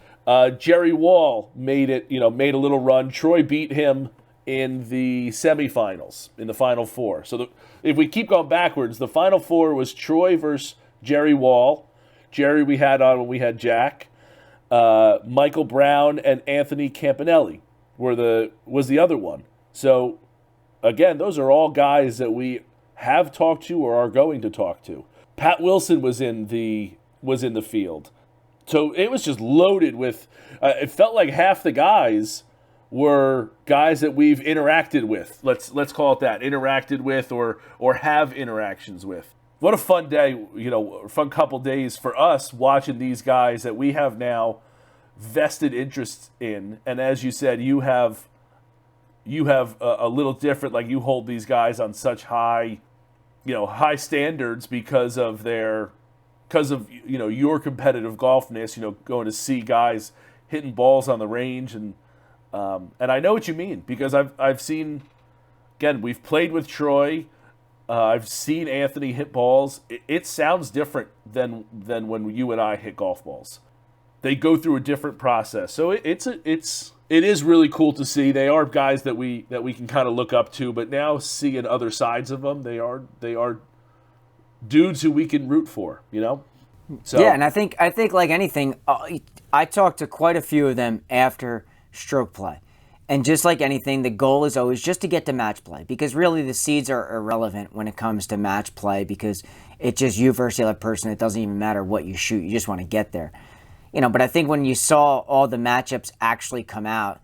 Jerry Wall made a little run. Troy beat him in the semifinals, in the Final Four. So if we keep going backwards, the Final Four was Troy versus Jerry Wall. Jerry we had on when we had Jack. Michael Brown and Anthony Campanelli was the other one. So again, those are all guys that we have talked to or are going to talk to. Pat Wilson was in the field. So it was just loaded with, it felt like half the guys were guys that we've interacted with. Let's call it that, interacted with or have interactions with. What a fun day, fun couple days for us watching these guys that we have now vested interest in. And as you said, you have a little different, like you hold these guys on such high standards because of your competitive golfness, going to see guys hitting balls on the range. And I know what you mean, because I've seen, again, we've played with Troy. I've seen Anthony hit balls. It sounds different than when you and I hit golf balls. They go through a different process. So it is really cool to see. They are guys that we can kind of look up to, but now seeing other sides of them, they are dudes who we can root for, So yeah, and I think like anything, I talked to quite a few of them after stroke play. And just like anything, the goal is always just to get to match play, because really the seeds are irrelevant when it comes to match play, because it's just you versus the other person. It doesn't even matter what you shoot. You just want to get there. But I think when you saw all the matchups actually come out,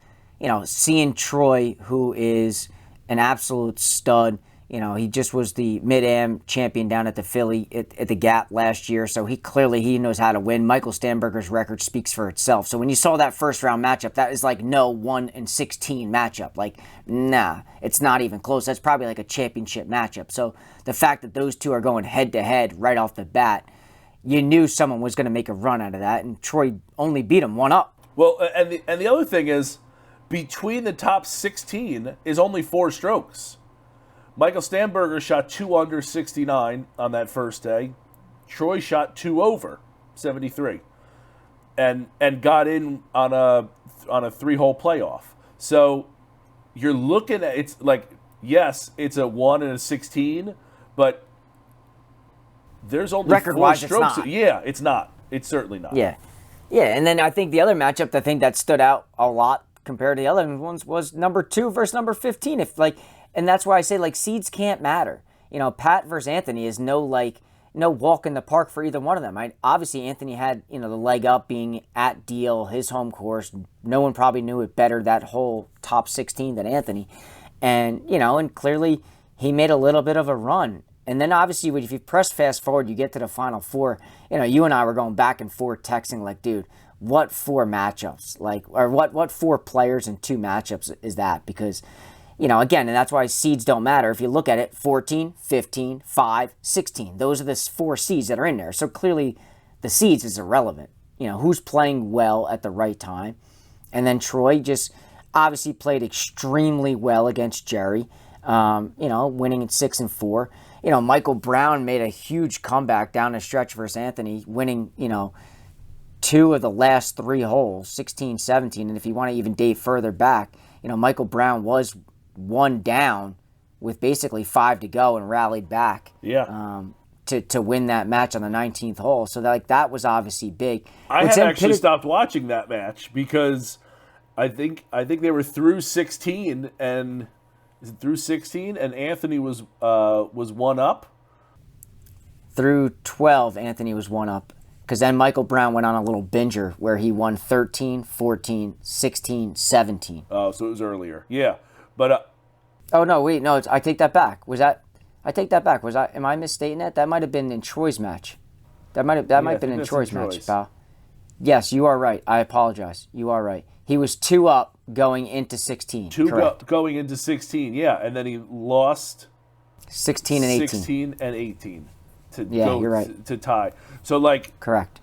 seeing Troy, who is an absolute stud, he just was the Mid-Am champion down at the Philly at the Gap last year, so he knows how to win. Michael Stamberger's record speaks for itself. So when you saw that first round matchup, that is like no 1-16 matchup. Like, nah, it's not even close. That's probably like a championship matchup. So the fact that those two are going head to head right off the bat, you knew someone was going to make a run out of that, and Troy only beat him 1 up. Well, and the other thing is, between the top 16 is only 4 strokes. Michael Stamberger shot 2 under 69 on that first day. Troy shot 2 over 73, and got in on a 3-hole playoff. So you're looking at, it's like, yes, it's a 1 and a 16, but there's only record-wise, 4 strokes. it's not. Yeah, it's not. It's certainly not. Yeah, and then I think the other matchup, the thing that stood out a lot compared to the other ones, was number 2 versus number 15. And that's why I say, like, seeds can't matter. Pat versus Anthony is no walk in the park for either one of them. Obviously, Anthony had, the leg up being at Deal, his home course. No one probably knew it better, that whole top 16, than Anthony. And, and clearly he made a little bit of a run. And then obviously, if you press fast forward, you get to the Final Four. You and I were going back and forth texting like, dude, what 4 matchups, like, or what 4 players in 2 matchups is that? Because, again, and that's why seeds don't matter. If you look at it, 14, 15, 5, 16. Those are the 4 seeds that are in there. So clearly the seeds is irrelevant. Who's playing well at the right time. And then Troy just obviously played extremely well against Jerry, winning at 6-4. Michael Brown made a huge comeback down the stretch versus Anthony, winning, 2 of the last 3 holes, 16, 17. And if you want to even date further back, Michael Brown was 1 down with basically 5 to go and rallied back. Yeah. To win that match on the 19th hole. So that was obviously big. I had actually stopped watching that match because I think they were through 16 and Anthony was 1 up. Through 12, Anthony was 1 up. Because then Michael Brown went on a little binger where he won 13, 14, 16, 17. Oh, so it was earlier. Yeah. But oh no, wait, no, I take that back. I take that back. Am I misstating that? That might have been in Troy's match. That might have been in Troy's match, pal. Yes, you are right. I apologize. You are right. He was 2 up going into 16. 2 up going into 16, yeah. And then he lost 16 and 18. 16 and 18 to you're right. to tie. So like correct.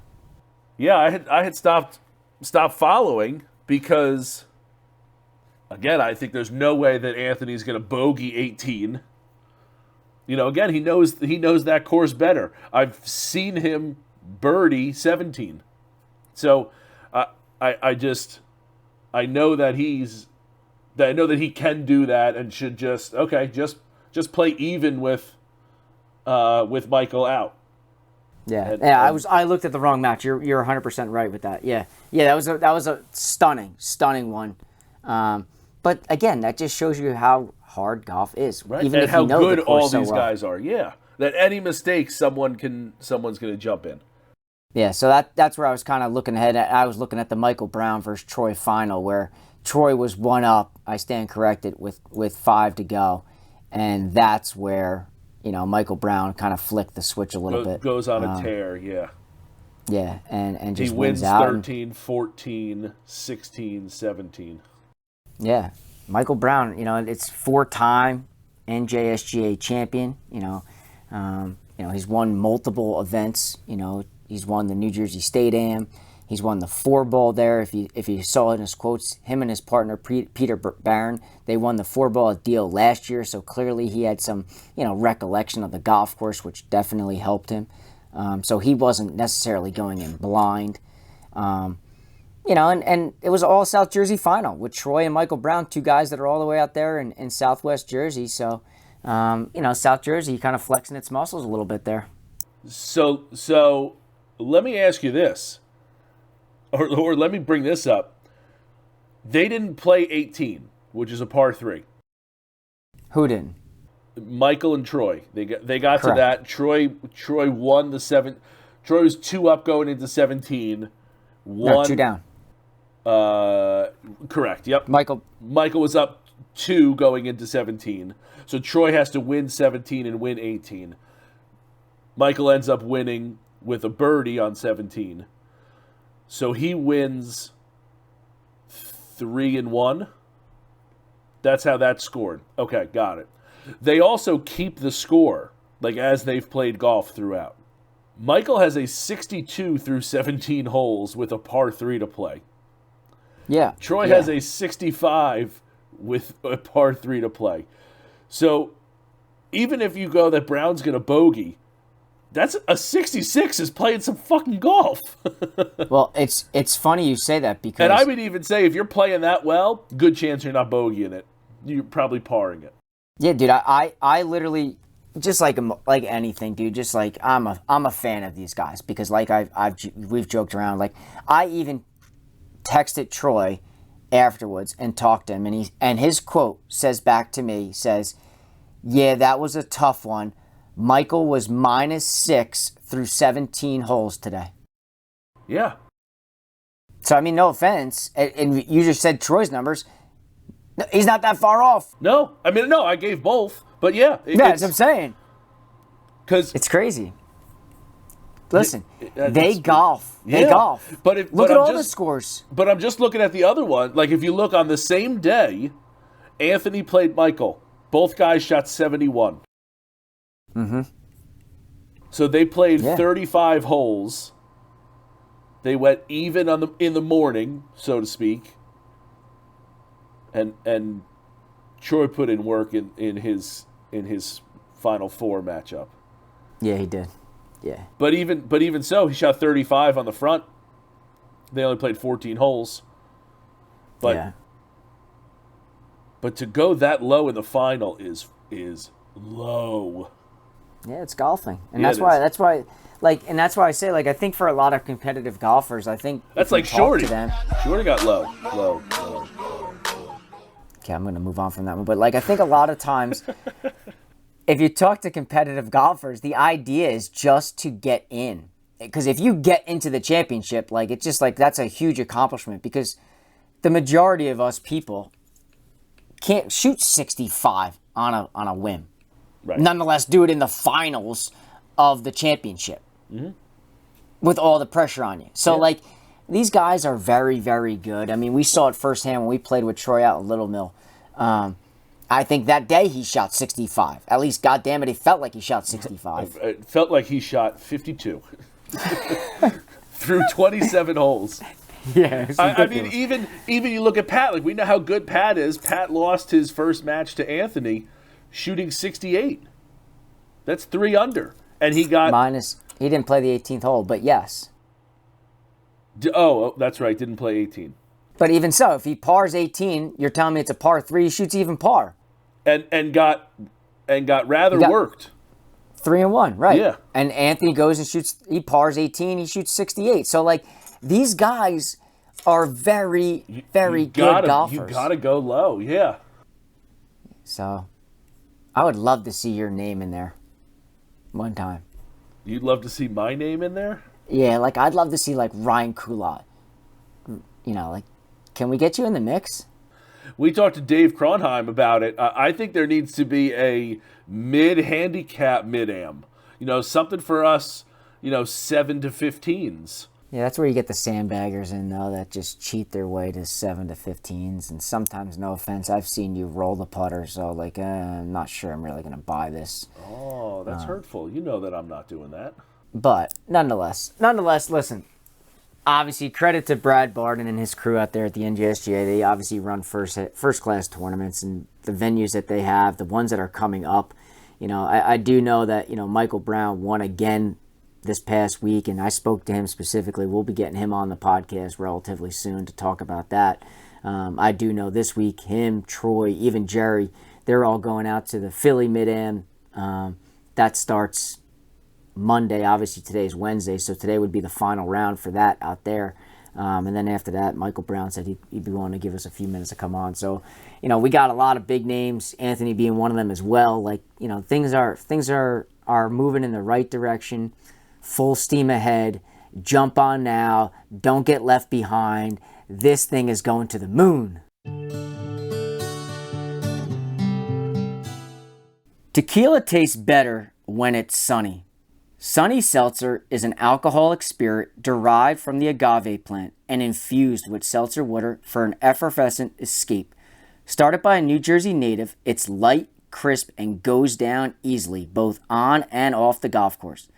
Yeah, I had stopped following because again, I think there's no way that Anthony's going to bogey 18. Again, he knows that course better. I've seen him birdie 17. So I know that he can do that and should just play even with Michael out. Yeah, I looked at the wrong match. You're 100% right with that. Yeah, that was a stunning one. But again, that just shows you how hard golf is, right? Even and if how you know good the course all so these well. guys are. Yeah, that any mistake someone's going to jump in. Yeah, so that's where I was kind of looking ahead at. I was looking at the Michael Brown versus Troy final where Troy was 1 up. I stand corrected with 5 to go, and that's where Michael Brown kind of flicked the switch a little bit. Goes on a tear, yeah. Yeah, and just he wins out 13, 14, 16, 17. Yeah, Michael Brown, it's 4-time NJSGA champion. He's won multiple events. He's won the New Jersey State Am. He's won the 4-ball there. If you saw in his quotes, him and his partner Peter Barron, they won the 4-ball at Deal last year. So clearly he had some recollection of the golf course, which definitely helped him. So he wasn't necessarily going in blind. And it was all South Jersey final with Troy and Michael Brown, 2 guys that are all the way out there in Southwest Jersey. So, South Jersey kind of flexing its muscles a little bit there. So let me ask you this, or let me bring this up. They didn't play 18, which is a par 3. Who didn't? Michael and Troy. They got Correct. to that. Troy won the 7. Troy was 2 up going into 17. No, 2 down. Correct. Yep. Michael was up 2 going into 17. So Troy has to win 17 and win 18. Michael ends up winning with a birdie on 17. So he wins 3-1. That's how that's scored. Okay, got it. They also keep the score, like as they've played golf throughout. Michael has a 62 through 17 holes with a par 3 to play. Yeah. Troy has a 65 with a par 3 to play. So even if you go that Brown's going to bogey, that's a 66 is playing some fucking golf. Well, it's funny you say that because... And I would even say if you're playing that well, good chance you're not bogeying it. You're probably parring it. Yeah, dude, I literally... Just like anything, dude. Just like I'm a fan of these guys because like we've joked around. Like I even texted Troy afterwards and talked to him, and his quote says back to me says, "Yeah, that was a tough one. Michael was -6 through 17 holes today." Yeah. So I mean, no offense, and you just said Troy's numbers. He's not that far off. No, I mean no. I gave both. But yeah. That's what I'm saying. Because it's crazy. Listen, Yeah, they golf. They yeah. golf. Look Look at all the scores. But I'm just looking at the other one. Like, if you look on the same day, Anthony played Michael. Both guys shot 71. Mm-hmm. So they played Yeah. 35 holes. They went even in the morning, so to speak. And Troy put in work in his Final Four matchup. Yeah, he did. Yeah. But even so, he shot 35 on the front. They only played 14 holes. But yeah. But to go that low in the final is low. Yeah, it's golfing, and Yeah, that's why, and that's why I say, I think for a lot of competitive golfers, I think that's like Shorty. Shorty got low. Okay, I'm going to move on from that one, but I think a lot of times, if you talk to competitive golfers, the idea is just to get in, because if you get into the championship, it's just that's a huge accomplishment, because the majority of us people can't shoot 65 on a whim. Right. Nonetheless, do it in the finals of the championship with all the pressure on you. So, these guys are very, very good. I mean, we saw it firsthand when we played with Troy out in Little Mill. I think that day he shot 65. At least, goddamn it, it felt like he shot 65. It felt like he shot 52 through 27 holes. Yeah, I mean, even you look at Pat. We know how good Pat is. Pat lost his first match to Anthony, shooting 68. That's 3 under, and he got He didn't play the 18th hole, but yes. Oh, that's right. Didn't play 18. But even so, if he pars 18, you're telling me it's a par 3. He shoots even par. And got rather worked. 3-1, right? Yeah. And Anthony goes and shoots. He pars 18. He shoots 68. So these guys are very, very good golfers. You gotta go low, yeah. So, I would love to see your name in there one time. You'd love to see my name in there? Yeah, I'd love to see Ryan Coulott. Can we get you in the mix? We talked to Dave Cronheim about it. I think there needs to be a mid-handicap Mid-Am. Something for us, 7 to 15s. Yeah, that's where you get the sandbaggers in, though, that just cheat their way to 7 to 15s. And sometimes, no offense, I've seen you roll the putter, so, I'm not sure I'm really going to buy this. Oh, that's hurtful. You know that I'm not doing that. But, nonetheless, listen, obviously, credit to Brad Barden and his crew out there at the NJSGA. They obviously run first-class tournaments, and the venues that they have, the ones that are coming up. I do know that, Michael Brown won again this past week, and I spoke to him specifically. We'll be getting him on the podcast relatively soon to talk about that. I do know this week, him, Troy, even Jerry, they're all going out to the Philly Mid-Am. That starts Monday. Obviously, today's Wednesday, so today would be the final round for that out there. And then after that, Michael Brown said he'd be willing to give us a few minutes to come on. So, we got a lot of big names, Anthony being one of them as well. Things are moving in the right direction. Full steam ahead. Jump on now. Don't get left behind. This thing is going to the moon. Tequila tastes better when it's sunny. Sunny Seltzer is an alcoholic spirit derived from the agave plant and infused with seltzer water for an effervescent escape. Started by a New Jersey native, it's light, crisp, and goes down easily, both on and off the golf course.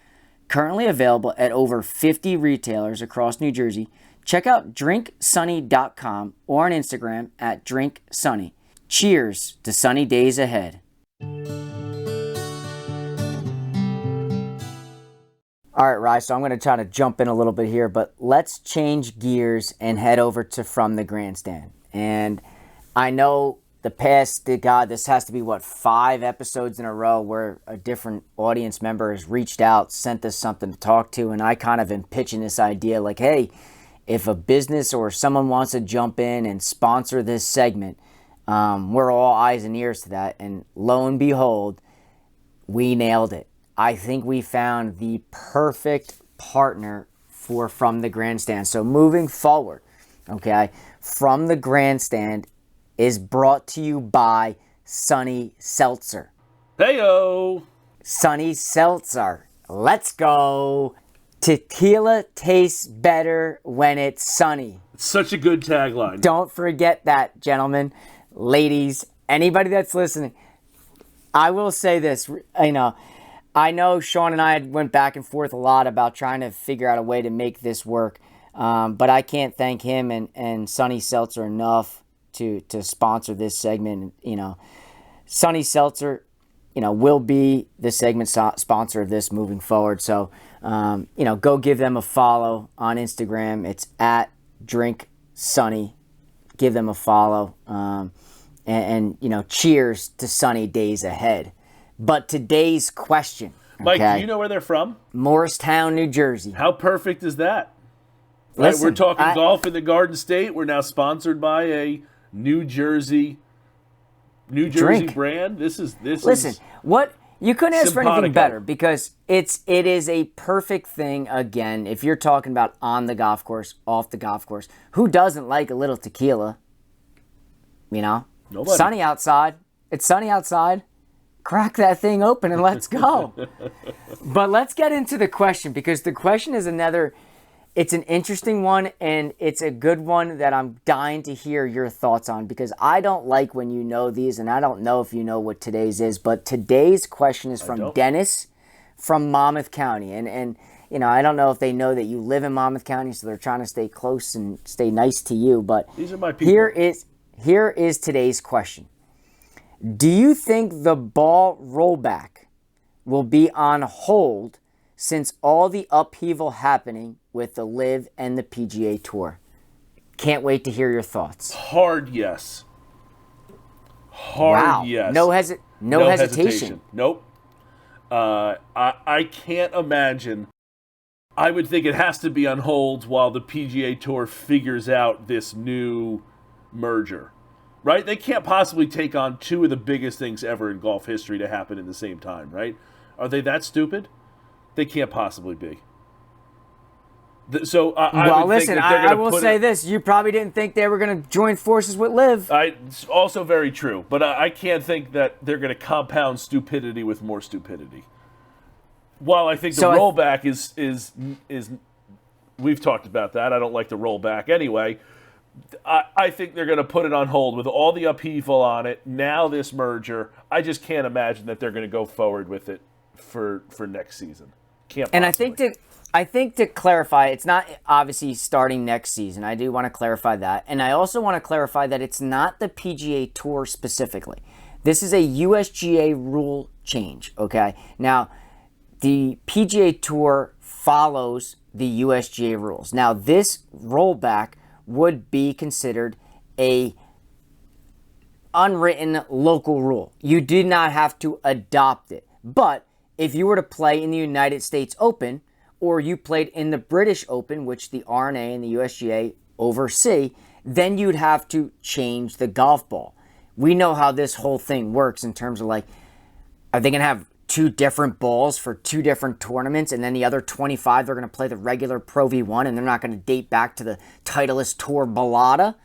Currently available at over 50 retailers across New Jersey. Check out drinksunny.com or on Instagram at drinksunny. Cheers to sunny days ahead. All right, Rye, so I'm going to try to jump in a little bit here, but let's change gears and head over to From the Grandstand. And I know this has to be, 5 episodes in a row where a different audience member has reached out, sent us something to talk to, and I kind of am pitching this idea hey, if a business or someone wants to jump in and sponsor this segment, we're all eyes and ears to that. And lo and behold, we nailed it. I think we found the perfect partner for From the Grandstand. So moving forward, okay, From the Grandstand is brought to you by Sunny Seltzer. Heyo! Sunny Seltzer. Let's go. Tequila tastes better when it's sunny. It's such a good tagline. Don't forget that, gentlemen, ladies, anybody that's listening. I will say this, I know Sean and I went back and forth a lot about trying to figure out a way to make this work, but I can't thank him and Sonny Seltzer enough to sponsor this segment. Sonny Seltzer, will be the segment sponsor of this moving forward. So, go give them a follow on Instagram. It's at DrinkSunny. Give them a follow. And cheers to sunny days ahead. But today's question. Mike, okay? do you know where they're from? Morristown, New Jersey. How perfect is that? Right, Listen, we're talking golf in the Garden State. We're now sponsored by a New Jersey Drink. brand. Listen, what you couldn't ask for anything Simpatico. better because it is a perfect thing. Again, if you're talking about on the golf course, off the golf course, who doesn't like a little tequila? Nobody. Sunny outside. It's sunny outside. Crack that thing open and let's go. But let's get into the question because the question is it's an interesting one and it's a good one that I'm dying to hear your thoughts on because I don't like when you know these and I don't know if you know what today's is, but today's question is from Dennis from Monmouth County. And I don't know if they know that you live in Monmouth County, so they're trying to stay close and stay nice to you, but These are my people. Here is today's question. Do you think the ball rollback will be on hold since all the upheaval happening with the LIV and the PGA Tour? Can't wait to hear your thoughts. Hard yes. Wow. Yes. No hesitation. Nope. I can't imagine. I would think it has to be on hold while the PGA Tour figures out this new merger. Right? They can't possibly take on two of the biggest things ever in golf history to happen at the same time, right? Are they that stupid? They can't possibly be. So I would think that they're I will say this. You probably didn't think they were going to join forces with LIV. It's also very true. But I can't think that they're going to compound stupidity with more stupidity. While I think the rollback is we've talked about that. I don't like the rollback anyway. I think they're going to put it on hold with all the upheaval on it. Now this merger, I just can't imagine that they're going to go forward with it for next season. Can't. And possibly. I think to clarify, it's not obviously starting next season. I do want to clarify that. And I also want to clarify that it's not the PGA Tour specifically. This is a USGA rule change, okay? Now, the PGA Tour follows the USGA rules. Now, this rollback would be considered a unwritten local rule. You did not have to adopt it. But if you were to play in the United States Open, or you played in the British Open, which the RNA and the USGA oversee, then you'd have to change the golf ball. We know how this whole thing works in terms of are they going to have two different balls for two different tournaments, and then the other 25 they're going to play the regular Pro V1, and they're not going to date back to the Titleist Tour Balada?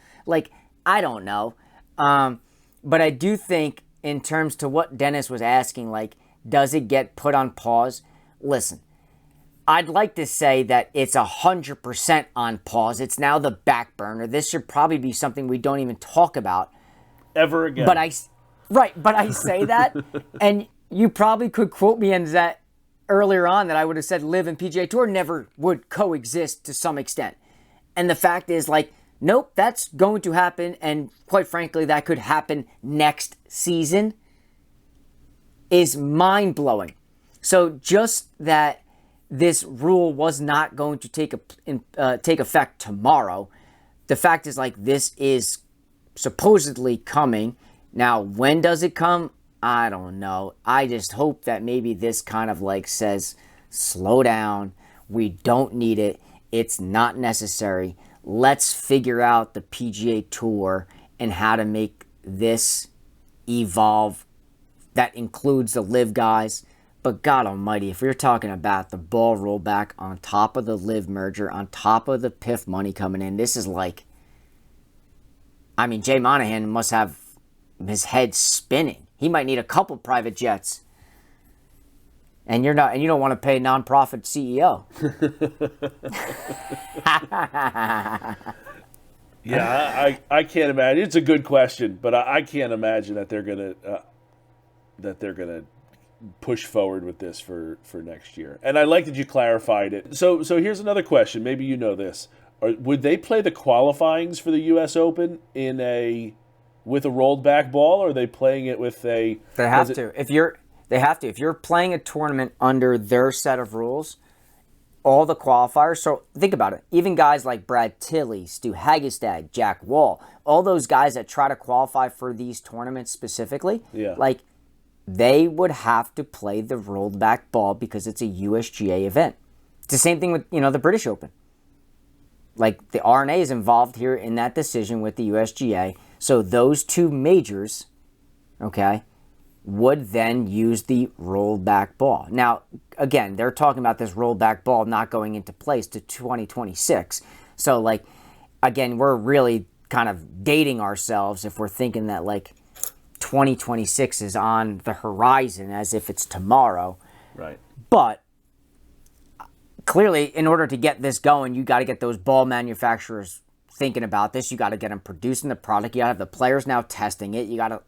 I don't know. But I do think in terms to what Dennis was asking, does it get put on pause? Listen, I'd like to say that it's 100% on pause. It's now the back burner. This should probably be something we don't even talk about ever again. But I say that, and you probably could quote me in that earlier on that I would have said LIV and PGA Tour never would coexist to some extent. And the fact is, nope, that's going to happen, and quite frankly, that could happen next season, is mind-blowing. So just that this rule was not going to take effect tomorrow, the fact is, this is supposedly coming. Now, when does it come? I don't know. I just hope that maybe this kind of says, slow down. We don't need it. It's not necessary. Let's figure out the PGA Tour and how to make this evolve. That includes the LIV guys. But God almighty, if you're talking about the ball rollback on top of the LIV merger, on top of the PIF money coming in, this is Jay Monahan must have his head spinning. He might need a couple private jets. And you're not, and you don't want to pay nonprofit CEO. Yeah, I can't imagine. It's a good question, but I can't imagine that they're gonna push forward with this for next year. And I like that you clarified it. So here's another question. Maybe you know this. Would they play the qualifyings for the U.S. Open with a rolled back ball, or are they playing it with a? They have to. They have to. If you're playing a tournament under their set of rules, all the qualifiers. So think about it. Even guys like Brad Tilley, Stu Hagestad, Jack Wall, all those guys that try to qualify for these tournaments specifically, like they would have to play the rolled back ball because it's a USGA event. It's the same thing with the British Open. Like the RNA is involved here in that decision with the USGA. So those two majors, okay, would then use the rolled back ball. Now, again, they're talking about this rolled back ball not going into place to 2026. So, like, again, we're really kind of dating ourselves if we're thinking that, like, 2026 is on the horizon as if it's tomorrow. Right. But clearly, in order to get this going, you got to get those ball manufacturers thinking about this. You got to get them producing the product. You got to have the players now testing it. You got to.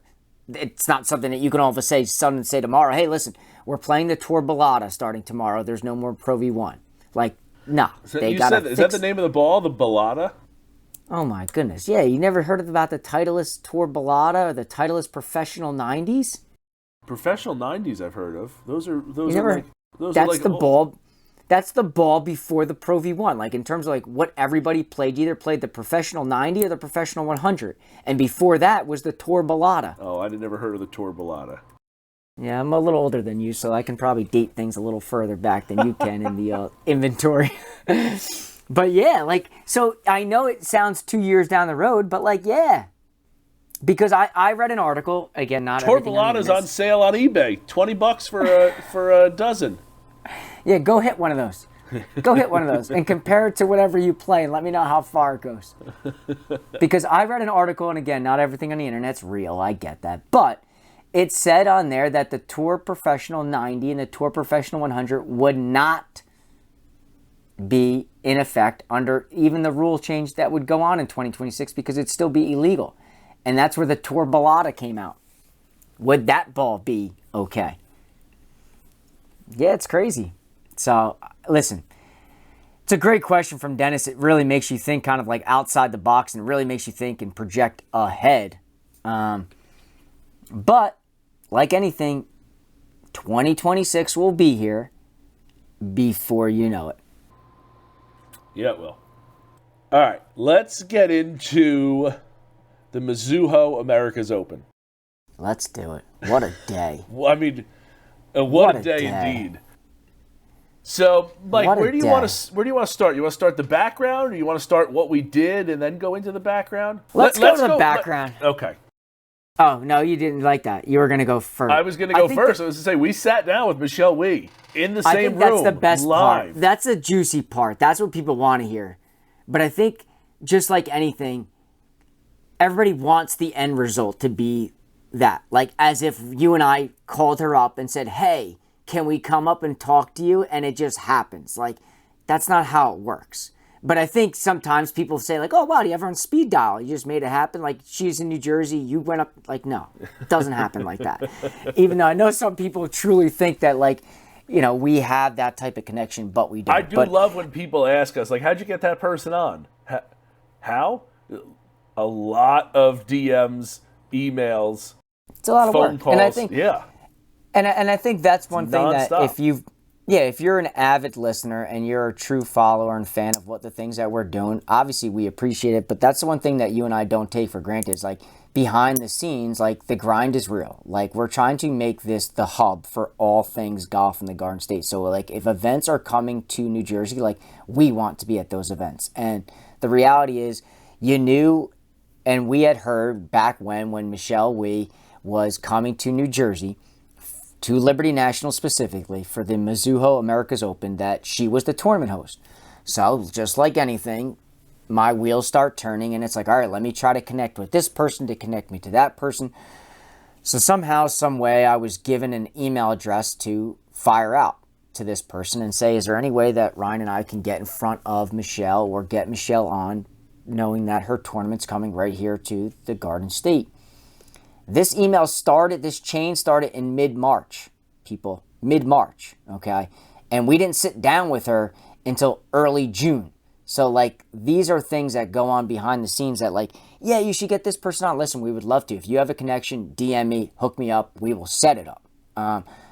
It's not something that you can all of a sudden say tomorrow, hey, listen, we're playing the Tour Ballata starting tomorrow. There's no more Pro V1. Like, no. So they got is that the name of the ball, the Ballata? Oh, my goodness. Yeah, you never heard about the Titleist Tour Ballata or the Titleist Professional 90s? Professional 90s I've heard of. Those are ball. That's the ball before the Pro V1. Like, in terms of, like, what everybody played. You either played the Professional 90 or the Professional 100. And before that was the Tour Ballata. Oh, I'd never heard of the Tour Ballata. Yeah, I'm a little older than you, so I can probably date things a little further back than you can in the inventory. But, yeah, like, so I know it sounds 2 years down the road, but, like, yeah. Because I read an article, again, not Tour Ballata's on sale on eBay. $20 for a dozen. Yeah, go hit one of those. Go hit one of those and compare it to whatever you play and let me know how far it goes. Because I read an article, and again, not everything on the internet's real. I get that. But it said on there that the Tour Professional 90 and the Tour Professional 100 would not be in effect under even the rule change that would go on in 2026 because it'd still be illegal. And that's where the Tour Ballata came out. Would that ball be okay? Yeah, it's crazy. So, listen, it's a great question from Dennis. It really makes you think kind of like outside the box and really makes you think and project ahead. But, like anything, 2026 will be here before you know it. Yeah, it will. All right, let's get into the Mizuho Americas Open. Let's do it. What a day. Well, I mean, what a day indeed. So, Mike, where do you want to start? You want to start the background, or you want to start what we did and then go into the background? Let's go to the background. Okay. Oh, no, you didn't like that. You were going to go first. I was going to go first. I was going to say, we sat down with Michelle Wie in the same room. That's the best live. part. That's the juicy part. That's what people want to hear. But I think, just like anything, everybody wants the end result to be that. Like, as if you and I called her up and said, hey, can we come up and talk to you? And it just happens. Like, that's not how it works. But I think sometimes people say, like, oh, wow, do you have her on speed dial? You just made it happen. Like, she's in New Jersey. You went up. Like, no, it doesn't happen like that. Even though I know some people truly think that, like, we have that type of connection, but we don't. I do love when people ask us, like, how'd you get that person on? How? A lot of DMs, emails, it's a lot of phone work. calls. And I think, yeah. And I think that's one thing nonstop. That if you're an avid listener and you're a true follower and fan of what the things that we're doing, obviously we appreciate it. But that's the one thing that you and I don't take for granted is, like, behind the scenes, like, the grind is real. Like, we're trying to make this the hub for all things golf in the Garden State. So, like, if events are coming to New Jersey, like, we want to be at those events. And the reality is, you knew, and we had heard back when Michelle Wie was coming to New Jersey, to Liberty National specifically, for the Mizuho Americas Open, that she was the tournament host. So, just like anything, my wheels start turning, and it's like, all right, let me try to connect with this person to connect me to that person. So somehow, some way, I was given an email address to fire out to this person and say, is there any way that Ryan and I can get in front of Michelle or get Michelle on, knowing that her tournament's coming right here to the Garden State? This chain started in mid-March, people, mid-March, okay? And we didn't sit down with her until early June. So, like, these are things that go on behind the scenes that, like, yeah, you should get this person on. Listen, we would love to. If you have a connection, DM me, hook me up. We will set it up.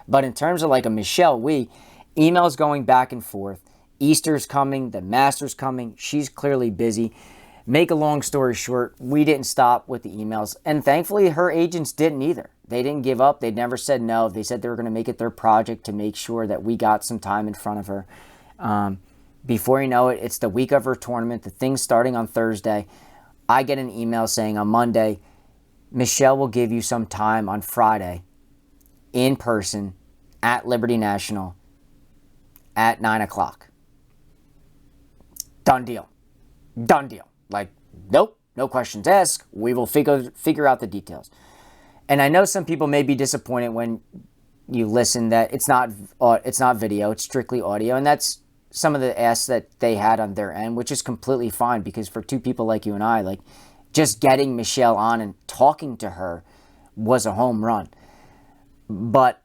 But in terms of, like, a Michelle Wie, emails going back and forth. Easter's coming. The Masters coming. She's clearly busy. Make a long story short, we didn't stop with the emails. And thankfully, her agents didn't either. They didn't give up. They never said no. They said they were going to make it their project to make sure that we got some time in front of her. Before you know it, it's the week of her tournament. The thing's starting on Thursday. I get an email saying on Monday, Michelle will give you some time on Friday in person at Liberty National at 9 o'clock. Done deal. Done deal. Like, nope, no questions asked. We will figure out the details. And I know some people may be disappointed when you listen that it's not video, it's strictly audio, and that's some of the asks that they had on their end, which is completely fine, because for two people like you and I, like, just getting Michelle on and talking to her was a home run. But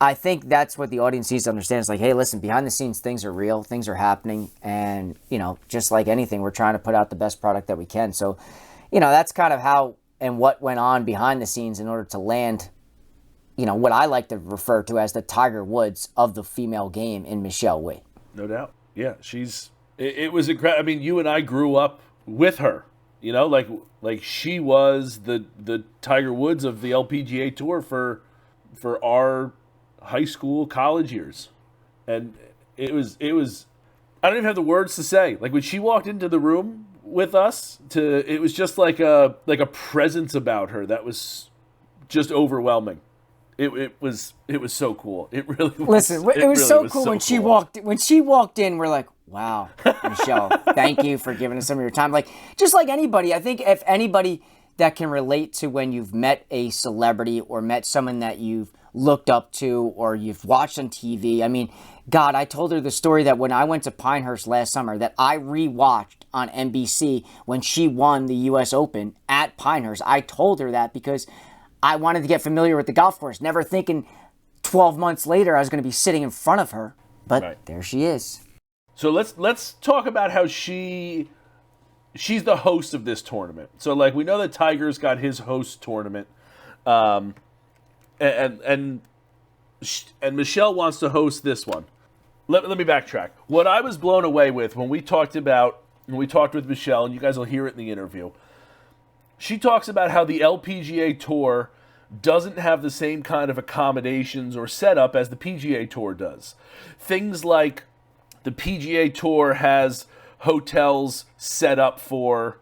I think that's what the audience needs to understand. It's like, hey, listen, behind the scenes, things are real, things are happening, and, you know, just like anything, we're trying to put out the best product that we can. So, you know, that's kind of how and what went on behind the scenes in order to land, you know, what I like to refer to as the Tiger Woods of the female game in Michelle Wie. No doubt. Yeah, it was incredible. I mean, you and I grew up with her, you know, like she was the Tiger Woods of the LPGA Tour for our high school, college years. And it was I don't even have the words to say. Like, when she walked into the room with us, it was just like a presence about her that was just overwhelming. It was so cool. It really was. Listen, it was so cool when she walked in. We're like, wow, Michelle, thank you for giving us some of your time. Like, just like anybody, I think if anybody that can relate to when you've met a celebrity or met someone that you've looked up to or you've watched on TV. I mean, God, I told her the story that when I went to Pinehurst last summer that I rewatched on NBC when she won the U.S. Open at Pinehurst. I told her that because I wanted to get familiar with the golf course, never thinking 12 months later I was going to be sitting in front of her. But right. There she is. So let's talk about how she's the host of this tournament. So, like, we know that Tiger's got his host tournament, and Michelle wants to host this one. Let me backtrack. What I was blown away with when we talked with Michelle, and you guys will hear it in the interview, she talks about how the LPGA Tour doesn't have the same kind of accommodations or setup as the PGA Tour does. Things like the PGA Tour has hotels set up for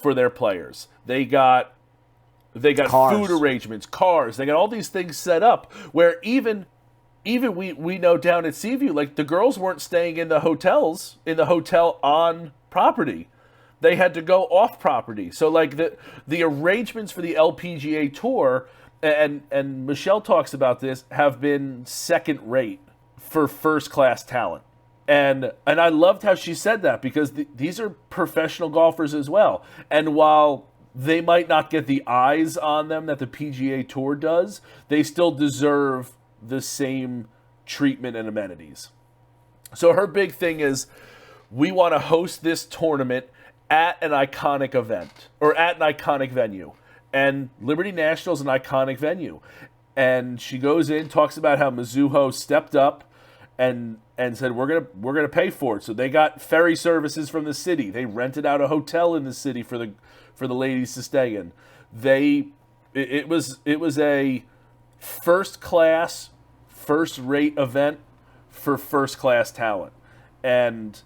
their players. They got food arrangements, cars. They got all these things set up where even we know down at Seaview, like, the girls weren't staying in the hotel on property. They had to go off property. So, like, the arrangements for the LPGA Tour, and Michelle talks about this, have been second rate for first class talent. And I loved how she said that, because these are professional golfers as well. And while they might not get the eyes on them that the PGA Tour does, they still deserve the same treatment and amenities. So her big thing is, we want to host this tournament at an iconic event, or at an iconic venue. And Liberty National is an iconic venue. And she goes in, talks about how Mizuho stepped up and said, we're gonna pay for it. So they got ferry services from the city. They rented out a hotel in the city for the ladies to stay in. It was a first class, first rate event for first class talent. And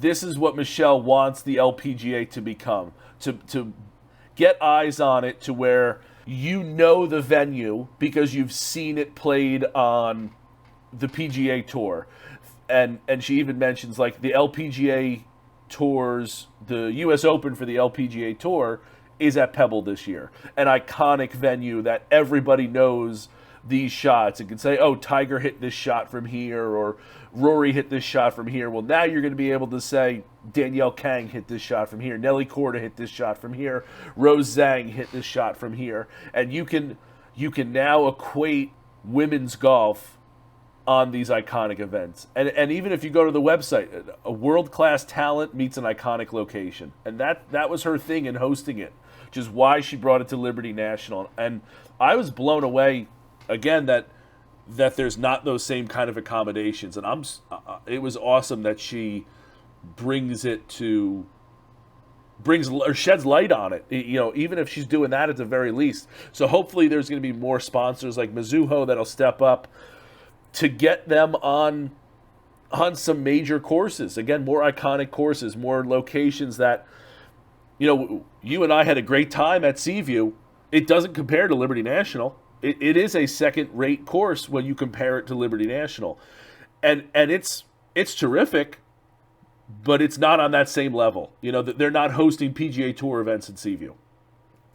this is what Michelle wants the LPGA to become, to get eyes on it, to where you know the venue because you've seen it played on the PGA Tour. And she even mentions, like, the LPGA Tours, the U.S. Open for the LPGA Tour is at Pebble this year, an iconic venue that everybody knows these shots and can say, oh, Tiger hit this shot from here, or Rory hit this shot from here. Well, now you're going to be able to say Danielle Kang hit this shot from here, Nelly Korda hit this shot from here, Rose Zhang hit this shot from here, and you can now equate women's golf on these iconic events. And even if you go to the website, a world-class talent meets an iconic location. And that was her thing in hosting it, which is why she brought it to Liberty National. And I was blown away, again, that there's not those same kind of accommodations. And it was awesome that she sheds light on it, even if she's doing that at the very least. So hopefully there's going to be more sponsors like Mizuho that'll step up to get them on some major courses. Again, more iconic courses, more locations that, you and I had a great time at Seaview. It doesn't compare to Liberty National. It is a second-rate course when you compare it to Liberty National. And it's terrific, but it's not on that same level. They're not hosting PGA Tour events in Seaview.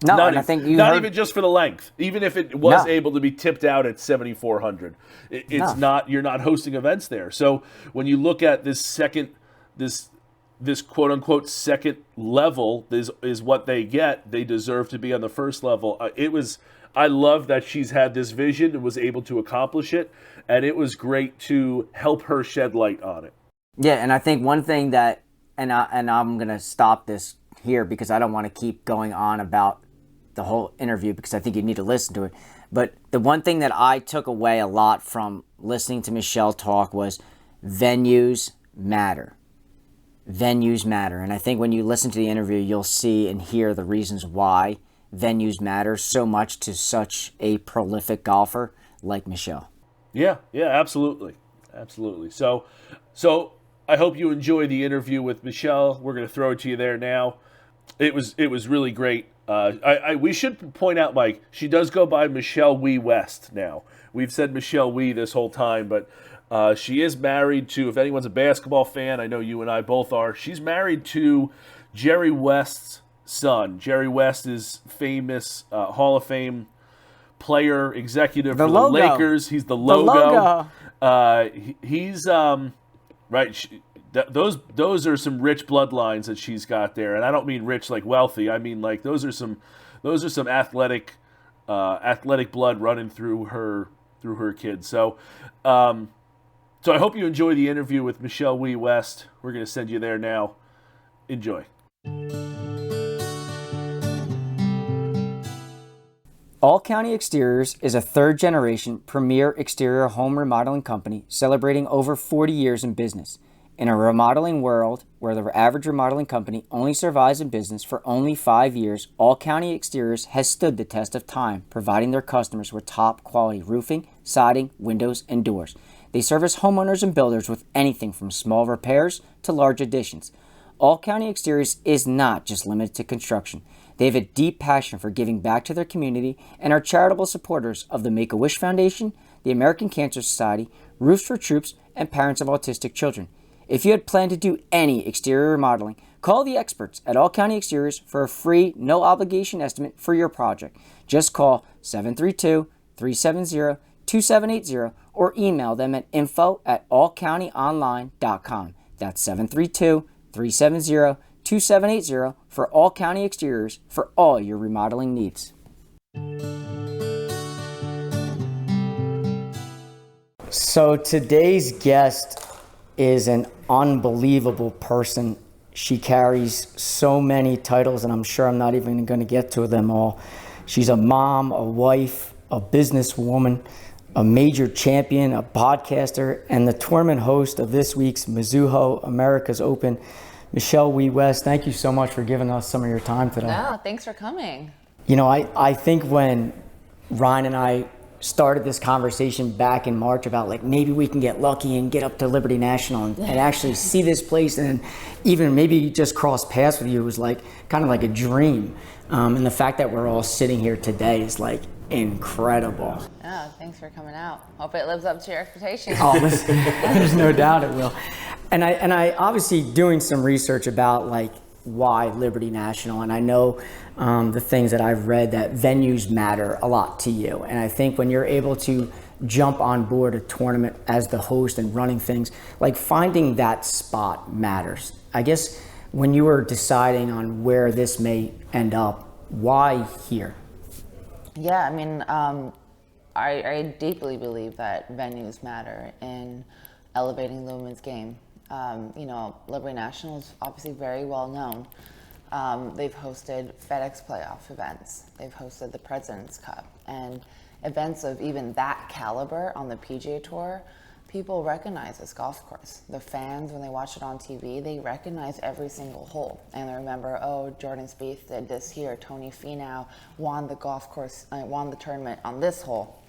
No, I think even just for the length. Even if it was able to be tipped out at 7,400, it's not. You're not hosting events there. So when you look at this quote unquote second level, is what they get. They deserve to be on the first level. I love that she's had this vision and was able to accomplish it, and it was great to help her shed light on it. Yeah, and I think one thing that, and I'm gonna stop this here because I don't want to keep going on about the whole interview because I think you need to listen to it. But the one thing that I took away a lot from listening to Michelle talk was venues matter. Venues matter. And I think when you listen to the interview, you'll see and hear the reasons why venues matter so much to such a prolific golfer like Michelle. Yeah, absolutely. Absolutely. So I hope you enjoy the interview with Michelle. We're going to throw it to you there now. It was really great. We should point out, Mike, she does go by Michelle Wie-West now. We've said Michelle Wie this whole time, but she is married to, if anyone's a basketball fan, I know you and I both are, she's married to Jerry West's son. Jerry West is famous Hall of Fame player, executive for the Lakers. He's the logo. He's right. Those are some rich bloodlines that she's got there, and I don't mean rich like wealthy. I mean like those are some athletic blood running through her kids. So I hope you enjoy the interview with Michelle Wie-West. We're going to send you there now. Enjoy. All County Exteriors is a third-generation premier exterior home remodeling company celebrating over 40 years in business. In a remodeling world where the average remodeling company only survives in business for only 5 years, All County Exteriors has stood the test of time, providing their customers with top-quality roofing, siding, windows, and doors. They service homeowners and builders with anything from small repairs to large additions. All County Exteriors is not just limited to construction. They have a deep passion for giving back to their community and are charitable supporters of the Make-A-Wish Foundation, the American Cancer Society, Roofs for Troops, and Parents of Autistic Children. If you had planned to do any exterior remodeling, call the experts at All County Exteriors for a free, no-obligation estimate for your project. Just call 732-370-2780 or email them at info@allcountyonline.com. That's 732-370-2780 for All County Exteriors for all your remodeling needs. So today's guest is an unbelievable person. She carries so many titles, and I'm sure I'm not even going to get to them all. She's a mom, a wife, a businesswoman, a major champion, a podcaster, and the tournament host of this week's Mizuho Americas Open. Michelle Wie-West, thank you so much for giving us some of your time today. No, thanks for coming. I think when Ryan and I started this conversation back in March about like maybe we can get lucky and get up to Liberty National and actually see this place and even maybe just cross paths with you was like kind of like a dream. And the fact that we're all sitting here today is like incredible. Oh, thanks for coming out. Hope it lives up to your expectations. Oh, there's no doubt it will. And I obviously doing some research about like why Liberty National, and I know the things that I've read that venues matter a lot to you. And I think when you're able to jump on board a tournament as the host and running things, like finding that spot matters. I guess when you were deciding on where this may end up, why here? Yeah, I mean, I deeply believe that venues matter in elevating the women's game. Liberty National is obviously very well known. They've hosted FedEx playoff events. They've hosted the President's Cup, and events of even that caliber on the PGA Tour, people recognize this golf course. The fans, when they watch it on TV, they recognize every single hole. And they remember, oh, Jordan Spieth did this here. Tony Finau won the golf course, won the tournament on this hole.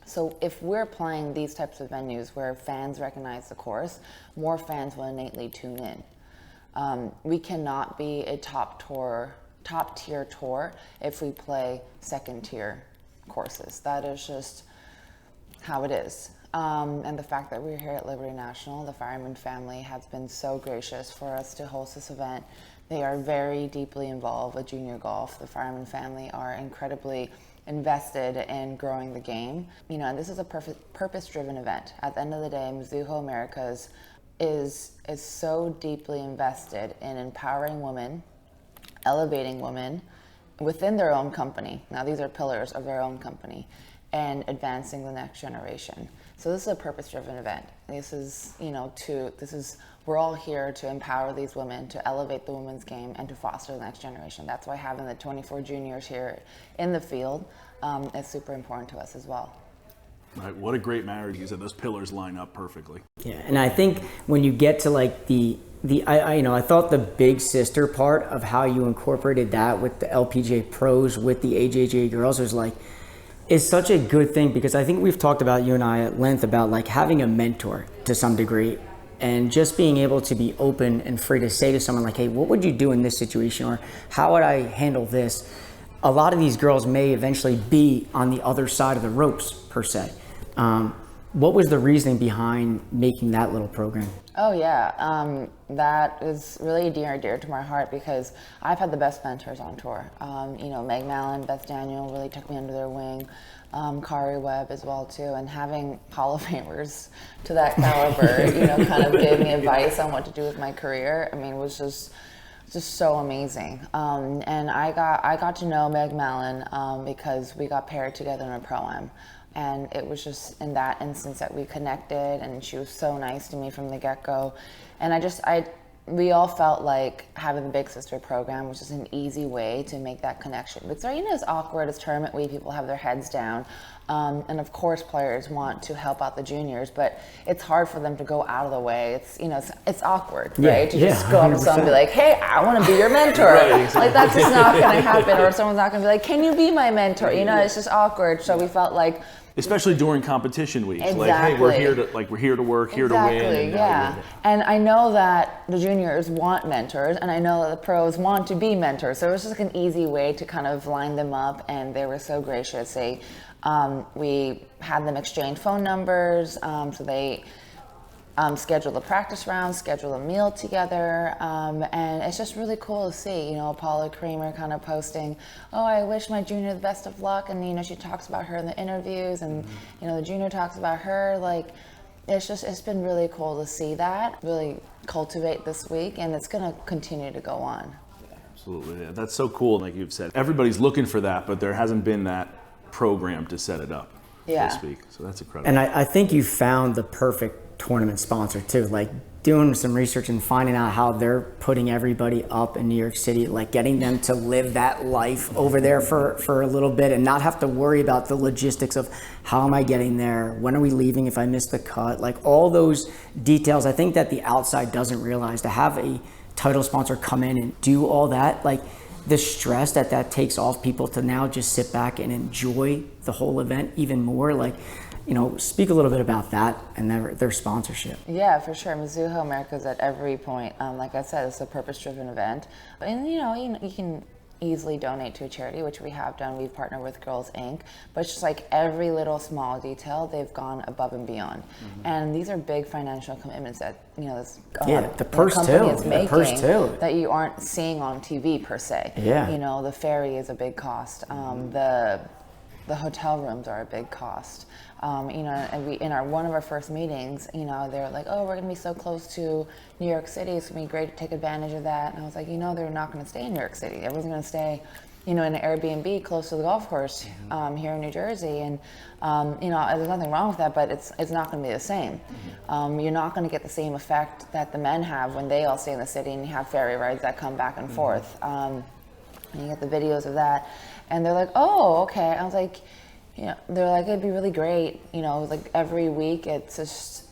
So if we're playing these types of venues where fans recognize the course, more fans will innately tune in. We cannot be a top tier tour if we play second tier courses. That is just how it is. And the fact that we're here at Liberty National, the Fireman family has been so gracious for us to host this event. They are very deeply involved with junior golf. The Fireman family are incredibly invested in growing the game. And this is a purpose-driven event. At the end of the day, Mizuho Americas is so deeply invested in empowering women, elevating women within their own company. Now, these are pillars of their own company, and advancing the next generation. So this is a purpose-driven event. This is, we're all here to empower these women, to elevate the women's game, and to foster the next generation. That's why having the 24 juniors here in the field is super important to us as well. Right, what a great marriage. You said those pillars line up perfectly. Yeah, and I think when you get to like I thought the big sister part of how you incorporated that with the LPGA pros, with the AJGA girls, is such a good thing, because I think we've talked about, you and I at length, about like having a mentor to some degree, and just being able to be open and free to say to someone like, hey, what would you do in this situation? Or how would I handle this? A lot of these girls may eventually be on the other side of the ropes, per se. What was the reasoning behind making that little program? Oh yeah, that is really dear to my heart, because I've had the best mentors on tour. Meg Mallon, Beth Daniel really took me under their wing. Kari Webb as well too, and having Hall of Famers to that caliber, kind of gave me advice on what to do with my career. I mean, it was just so amazing. And I got to know Meg Mallon because we got paired together in a pro-am. And it was just in that instance that we connected, and she was so nice to me from the get-go. And we all felt like having the Big Sister program was just an easy way to make that connection. It's as awkward as tournament week, people have their heads down. And of course players want to help out the juniors, but it's hard for them to go out of the way. It's awkward, right? To just go up to someone and be like, hey, I want to be your mentor. Right, exactly. Like, that's just not going to happen. Or someone's not going to be like, can you be my mentor? It's just awkward. So we felt like, especially during competition weeks. Exactly. Like, hey, we're here to work, here to win. Yeah. And I know that the juniors want mentors, and I know that the pros want to be mentors. So it was just like an easy way to kind of line them up, and they were so gracious. We had them exchange phone numbers, so they schedule a practice round, schedule a meal together, and it's just really cool to see, Paula Creamer kind of posting, oh, I wish my junior the best of luck, and she talks about her in the interviews, and the junior talks about her. Like, it's been really cool to see that really cultivate this week, and it's going to continue to go on. Absolutely, yeah. That's so cool. Like you've said, everybody's looking for that, but there hasn't been that program to set it up, so to speak. So that's incredible. And I think you found the perfect tournament sponsor too, like doing some research and finding out how they're putting everybody up in New York City, like getting them to live that life over there for a little bit and not have to worry about the logistics of how am I getting there, when are we leaving if I miss the cut, like all those details. I think that the outside doesn't realize, to have a title sponsor come in and do all that, like the stress that takes off people to now just sit back and enjoy the whole event even more. Like, speak a little bit about that and their sponsorship. Yeah, for sure. Mizuho Americas at every point. Like I said, it's a purpose-driven event. And, you can easily donate to a charity, which we have done. We've partnered with Girls Inc. But it's just like every little small detail, they've gone above and beyond. And these are big financial commitments that, this the purse company too. is making, the purse too. that you aren't seeing on TV per se. Yeah. The ferry is a big cost. The hotel rooms are a big cost. And we in one of our first meetings, they're like, oh, we're gonna be so close to New York City, it's gonna be great to take advantage of that. And I was like, they're not gonna stay in New York City. Everyone's gonna stay, in an Airbnb close to the golf course here in New Jersey. And there's nothing wrong with that, but it's not gonna be the same. You're not gonna get the same effect that the men have when they all stay in the city and you have ferry rides that come back and forth. And you get the videos of that, and they're like, oh, okay. I was like, they're like, it'd be really great. Like every week, it's just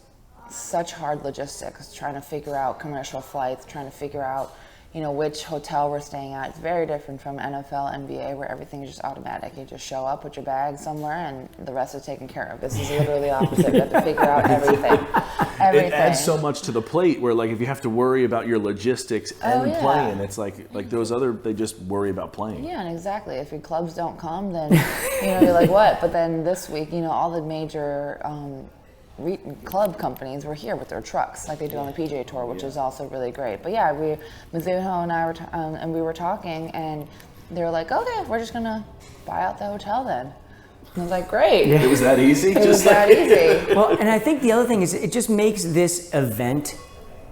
such hard logistics, trying to figure out commercial flights, trying to figure out, which hotel we're staying at. It's very different from NFL, NBA, where everything is just automatic. You just show up with your bag somewhere and the rest is taken care of. This is literally opposite. You have to figure out everything. It adds so much to the plate where, like, if you have to worry about your logistics and playing, it's like those they just worry about playing. Yeah, and exactly. If your clubs don't come, then, you're like, what? But then this week, all the major club companies were here with their trucks, like they do on the PGA Tour, which is also really great. But yeah, Mizuho and I were and we were talking, and they were like, okay, we're just gonna buy out the hotel then. And I was like, great. It was that easy? It was that easy. Well, and I think the other thing is it just makes this event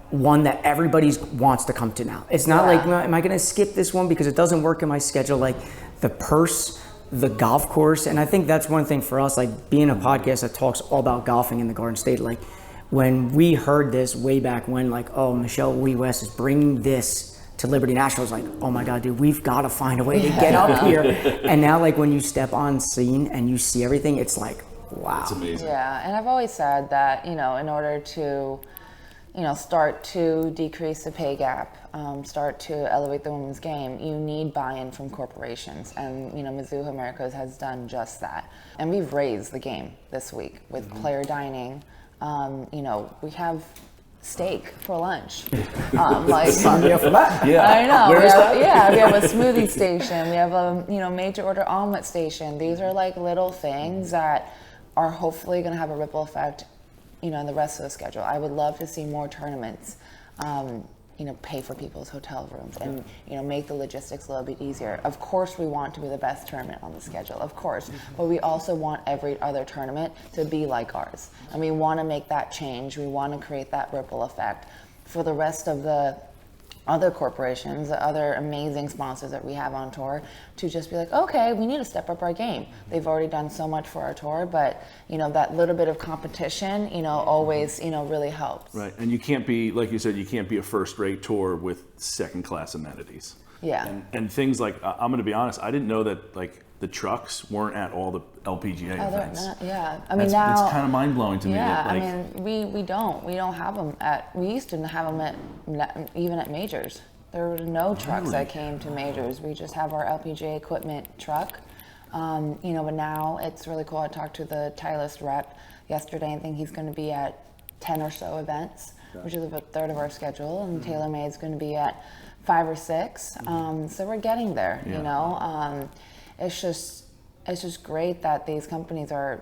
one that everybody wants to come to now. It's not like, am I gonna skip this one because it doesn't work in my schedule? Like the purse, the golf course, and I think that's one thing for us, like being a podcast that talks all about golfing in the Garden State. Like when we heard this way back when, like, oh, Michelle Wie-West is bringing this to Liberty National, I was like, oh my God, dude, we've got to find a way to get up here. And now, like, when you step on scene and you see everything, it's like, wow. It's amazing. Yeah, and I've always said that, in order to, start to decrease the pay gap, start to elevate the women's game, you need buy-in from corporations. And, Mizuho Americas has done just that. And we've raised the game this week with player dining. We have steak for lunch. Yeah. I know. Where is that? We have a smoothie station. We have a major order omelet station. These are like little things that are hopefully going to have a ripple effect, in the rest of the schedule. I would love to see more tournaments, pay for people's hotel rooms and, make the logistics a little bit easier. Of course, we want to be the best tournament on the schedule, of course, but we also want every other tournament to be like ours. And we want to make that change. We want to create that ripple effect for the rest of the other corporations, the other amazing sponsors that we have on tour, to just be like, okay, we need to step up our game. They've already done so much for our tour, but that little bit of competition, always, really helps. Right, and you can't be, like you said, you can't be a first-rate tour with second-class amenities. Yeah. And things like, I'm going to be honest, I didn't know that, like, the trucks weren't at all the LPGA events. Not, yeah. It's kind of mind-blowing to me. Yeah, That, we don't have them we used to have them even at majors. There were no trucks that came to majors. We just have our LPGA equipment truck. But now it's really cool. I talked to the Titleist rep yesterday. I think he's going to be at 10 or so events, which is about a third of our schedule, and TaylorMade's going to be at 5 or 6. So we're getting there, It's just great that these companies are,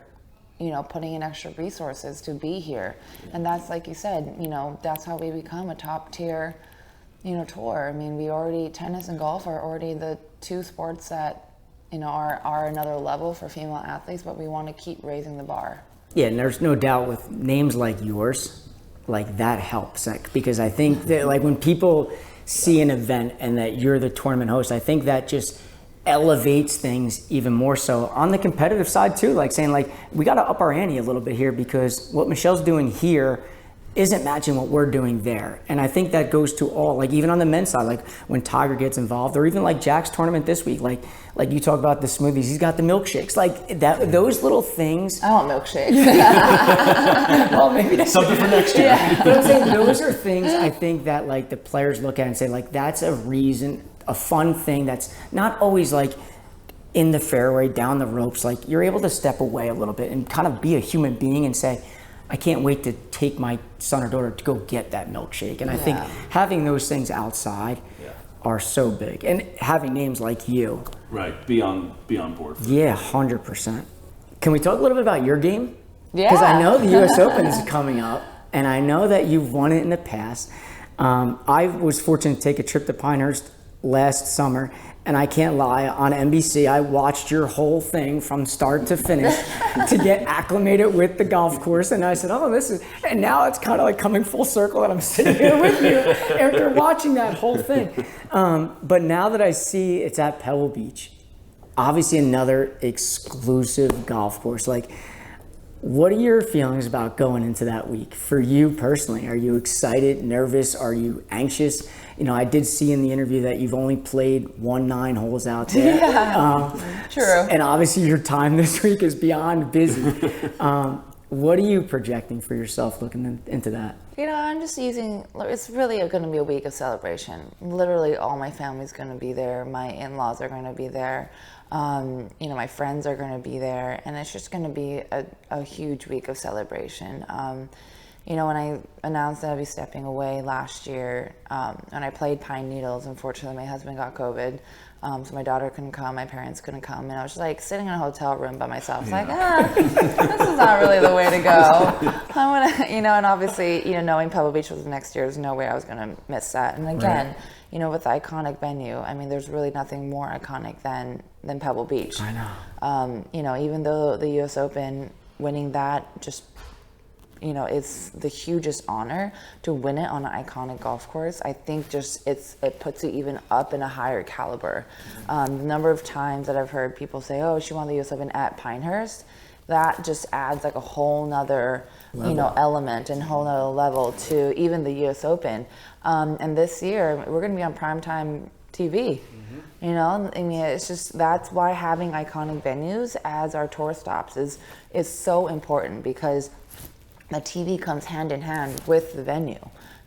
putting in extra resources to be here. And that's, like you said, that's how we become a top tier, tour. I mean, tennis and golf are already the two sports that, are another level for female athletes, but we want to keep raising the bar. Yeah, and there's no doubt with names like yours, like that helps. Because I think that, like, when people see an event and that you're the tournament host, I think that just elevates things even more so on the competitive side too, like saying, like, we got to up our ante a little bit here because what Michelle's doing here isn't matching what we're doing there. And I think that goes to all, like, even on the men's side, like when Tiger gets involved, or even like Jack's tournament this week, like you talk about the smoothies, he's got the milkshakes, like that, those little things. I want milkshakes. Well, maybe that's something for next year. Yeah. But I'm saying those are things I think that, like, the players look at and say, like, that's a reason, a fun thing that's not always like in the fairway, down the ropes. Like, you're able to step away a little bit and kind of be a human being and say, I can't wait to take my son or daughter to go get that milkshake. And I think having those things outside are so big, and having names like you. Right, be on board. Yeah, 100%. Can we talk a little bit about your game? Yeah. Because I know the U.S. Open is coming up, and I know that you've won it in the past. I was fortunate to take a trip to Pinehurst last summer, and I can't lie, on NBC, I watched your whole thing from start to finish to get acclimated with the golf course. And I said, oh, and now it's kind of like coming full circle and I'm sitting here with you after watching that whole thing. But now that I see it's at Pebble Beach, obviously another exclusive golf course, like, what are your feelings about going into that week for you personally? Are you excited, nervous? Are you anxious? You know, I did see in the interview that you've only played 9 holes out there. Yeah, true. And obviously your time this week is beyond busy. What are you projecting for yourself looking into that? You know, I'm just it's really going to be a week of celebration. Literally all my family's going to be there. My in-laws are going to be there. You know, my friends are going to be there. And it's just going to be a huge week of celebration. You know, when I announced that I'd be stepping away last year, and I played Pine Needles, unfortunately my husband got COVID. So my daughter couldn't come, my parents couldn't come, and I was just like sitting in a hotel room by myself. It's like, this is not really the way to go. I want to, you know, and obviously, you know, knowing Pebble Beach was next year, there's no way I was going to miss that. And again, you know, with the iconic venue, I mean, there's really nothing more iconic than Pebble Beach. I know. You know, even though the U.S. Open, winning that just, you know, it's the hugest honor to win it on an iconic golf course. I think just it puts you even up in a higher caliber. The number of times that I've heard people say, oh, she won the US Open at Pinehurst, that just adds like a whole nother you know, element and whole nother level to even the US Open. And this year, we're gonna be on primetime TV. You know, I mean, it's just, that's why having iconic venues as our tour stops is so important, because the TV comes hand in hand with the venue.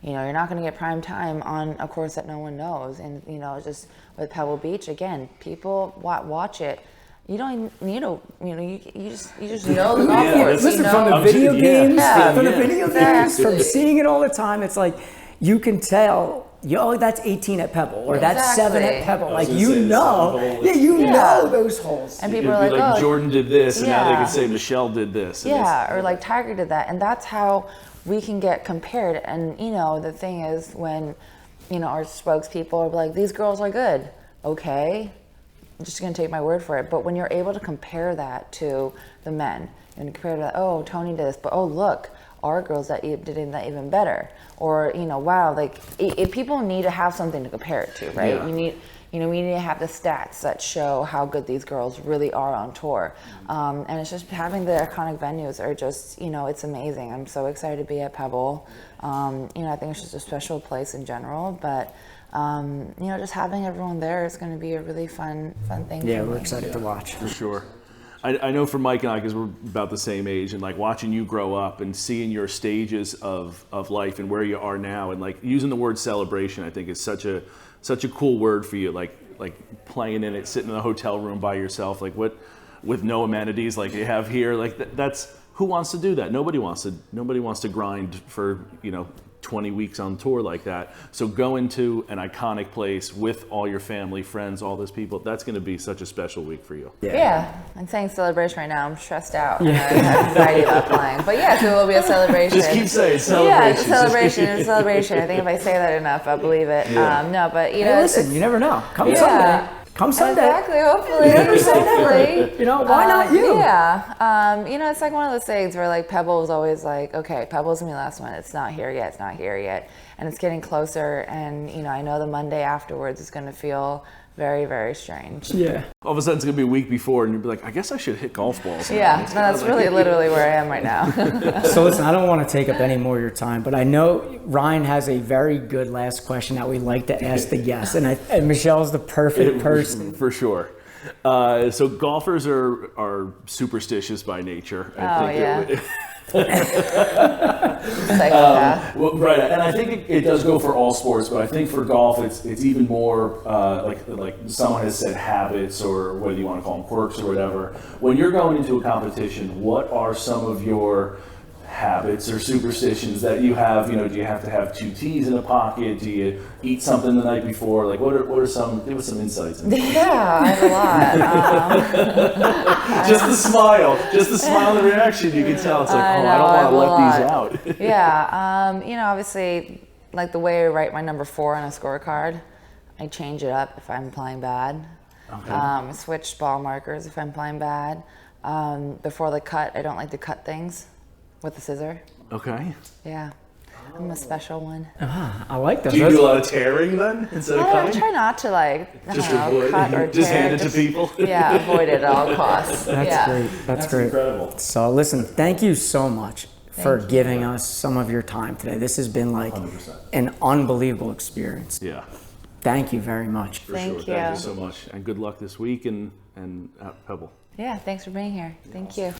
You know, you're not going to get prime time on a course that no one knows. And, you know, just with Pebble Beach, again, people watch it. You don't need to, you know, you just know the golf course. Listen, you know? from the video games, from the video games, Exactly. from seeing it all the time, it's like, you can tell, oh, that's 18 at Pebble, or that's 7 at Pebble. Like, you know, know those holes. And people are like, oh, Jordan did this, and now they can say Michelle did this. Yeah, or like Tiger did that. And that's how we can get compared. And, you know, the thing is, when, you know, our spokespeople are like, these girls are good. Okay, I'm just going to take my word for it. But when you're able to compare that to the men, and compare that, oh, Tony did this, but oh, look, our girls that did that even better. Or, you know, wow, like, people need to have something to compare it to, right? Yeah. We need to have the stats that show how good these girls really are on tour. And it's just having the iconic venues are just, you know, it's amazing. I'm so excited to be at Pebble. You know, I think it's just a special place in general, but, you know, just having everyone there is going to be a really fun thing. Yeah, for we're me. excited to watch. For sure. I know for Mike and I, because we're about the same age, and like watching you grow up and seeing your stages of life and where you are now, and like using the word celebration, I think is such a cool word for you. Like playing in it, sitting in a hotel room by yourself, like what, with no amenities like you have here. Like that's, who wants to do that? Nobody wants to grind for, you know, 20 weeks on tour like that. So going to an iconic place with all your family, friends, all those people, that's going to be such a special week for you. Yeah, I'm saying celebration right now. I'm stressed out. I have anxiety about playing. But yes, it will be a celebration. Just keep saying celebration. Yeah, it's a celebration. It's a celebration. I think if I say that enough, I'll believe it. Yeah. No, but you know, Hey, listen, you never know. Come Sunday. Exactly. Hopefully. Hopefully. You know, why not you? Yeah. You know, it's like one of those things where like Pebble was always like, okay, Pebble's gonna be the last one. It's not here yet. It's not here yet. And it's getting closer. And you know, I know the Monday afterwards is gonna feel very, very strange. Yeah. All of a sudden it's going to be a week before and you'll be like, I guess I should hit golf balls. Yeah, no, that's really literally where I am right now. So listen, I don't want to take up any more of your time, but I know Ryan has a very good last question that we like to ask the guests, and Michelle's the perfect person. For sure. So golfers are superstitious by nature. Psychopath. Well, right, and I think it does go for all sports, but I think for golf it's even more like someone has said habits, or whether you want to call them quirks or whatever. When you're going into a competition, what are some of your habits or superstitions that you have? Do you have to have 2 teas in a pocket? Do you eat something the night before? Like, what are some? Give us some insights. Yeah, I have a lot. Just the smile, the reaction. You can tell it's like, I don't want to let these out. Yeah, obviously, like the way I write my number 4 on a scorecard, I change it up if I'm playing bad. Okay. Switch ball markers if I'm playing bad. Before the cut, I don't like to cut things with a scissor. Okay. Yeah, I'm a special one. I like that. Do you do a lot of tearing then instead of I cutting? try not to Just cut or tear. just hand it to people. Yeah, avoid it at all costs. That's great. That's great. Incredible. So listen, thank you so much for giving us some of your time today. This has been like 100%. an unbelievable experience. Yeah. Thank you very much. For Thank sure. you. Thank you so much, and good luck this week and at Pebble. Yeah, thanks for being here. Thank you.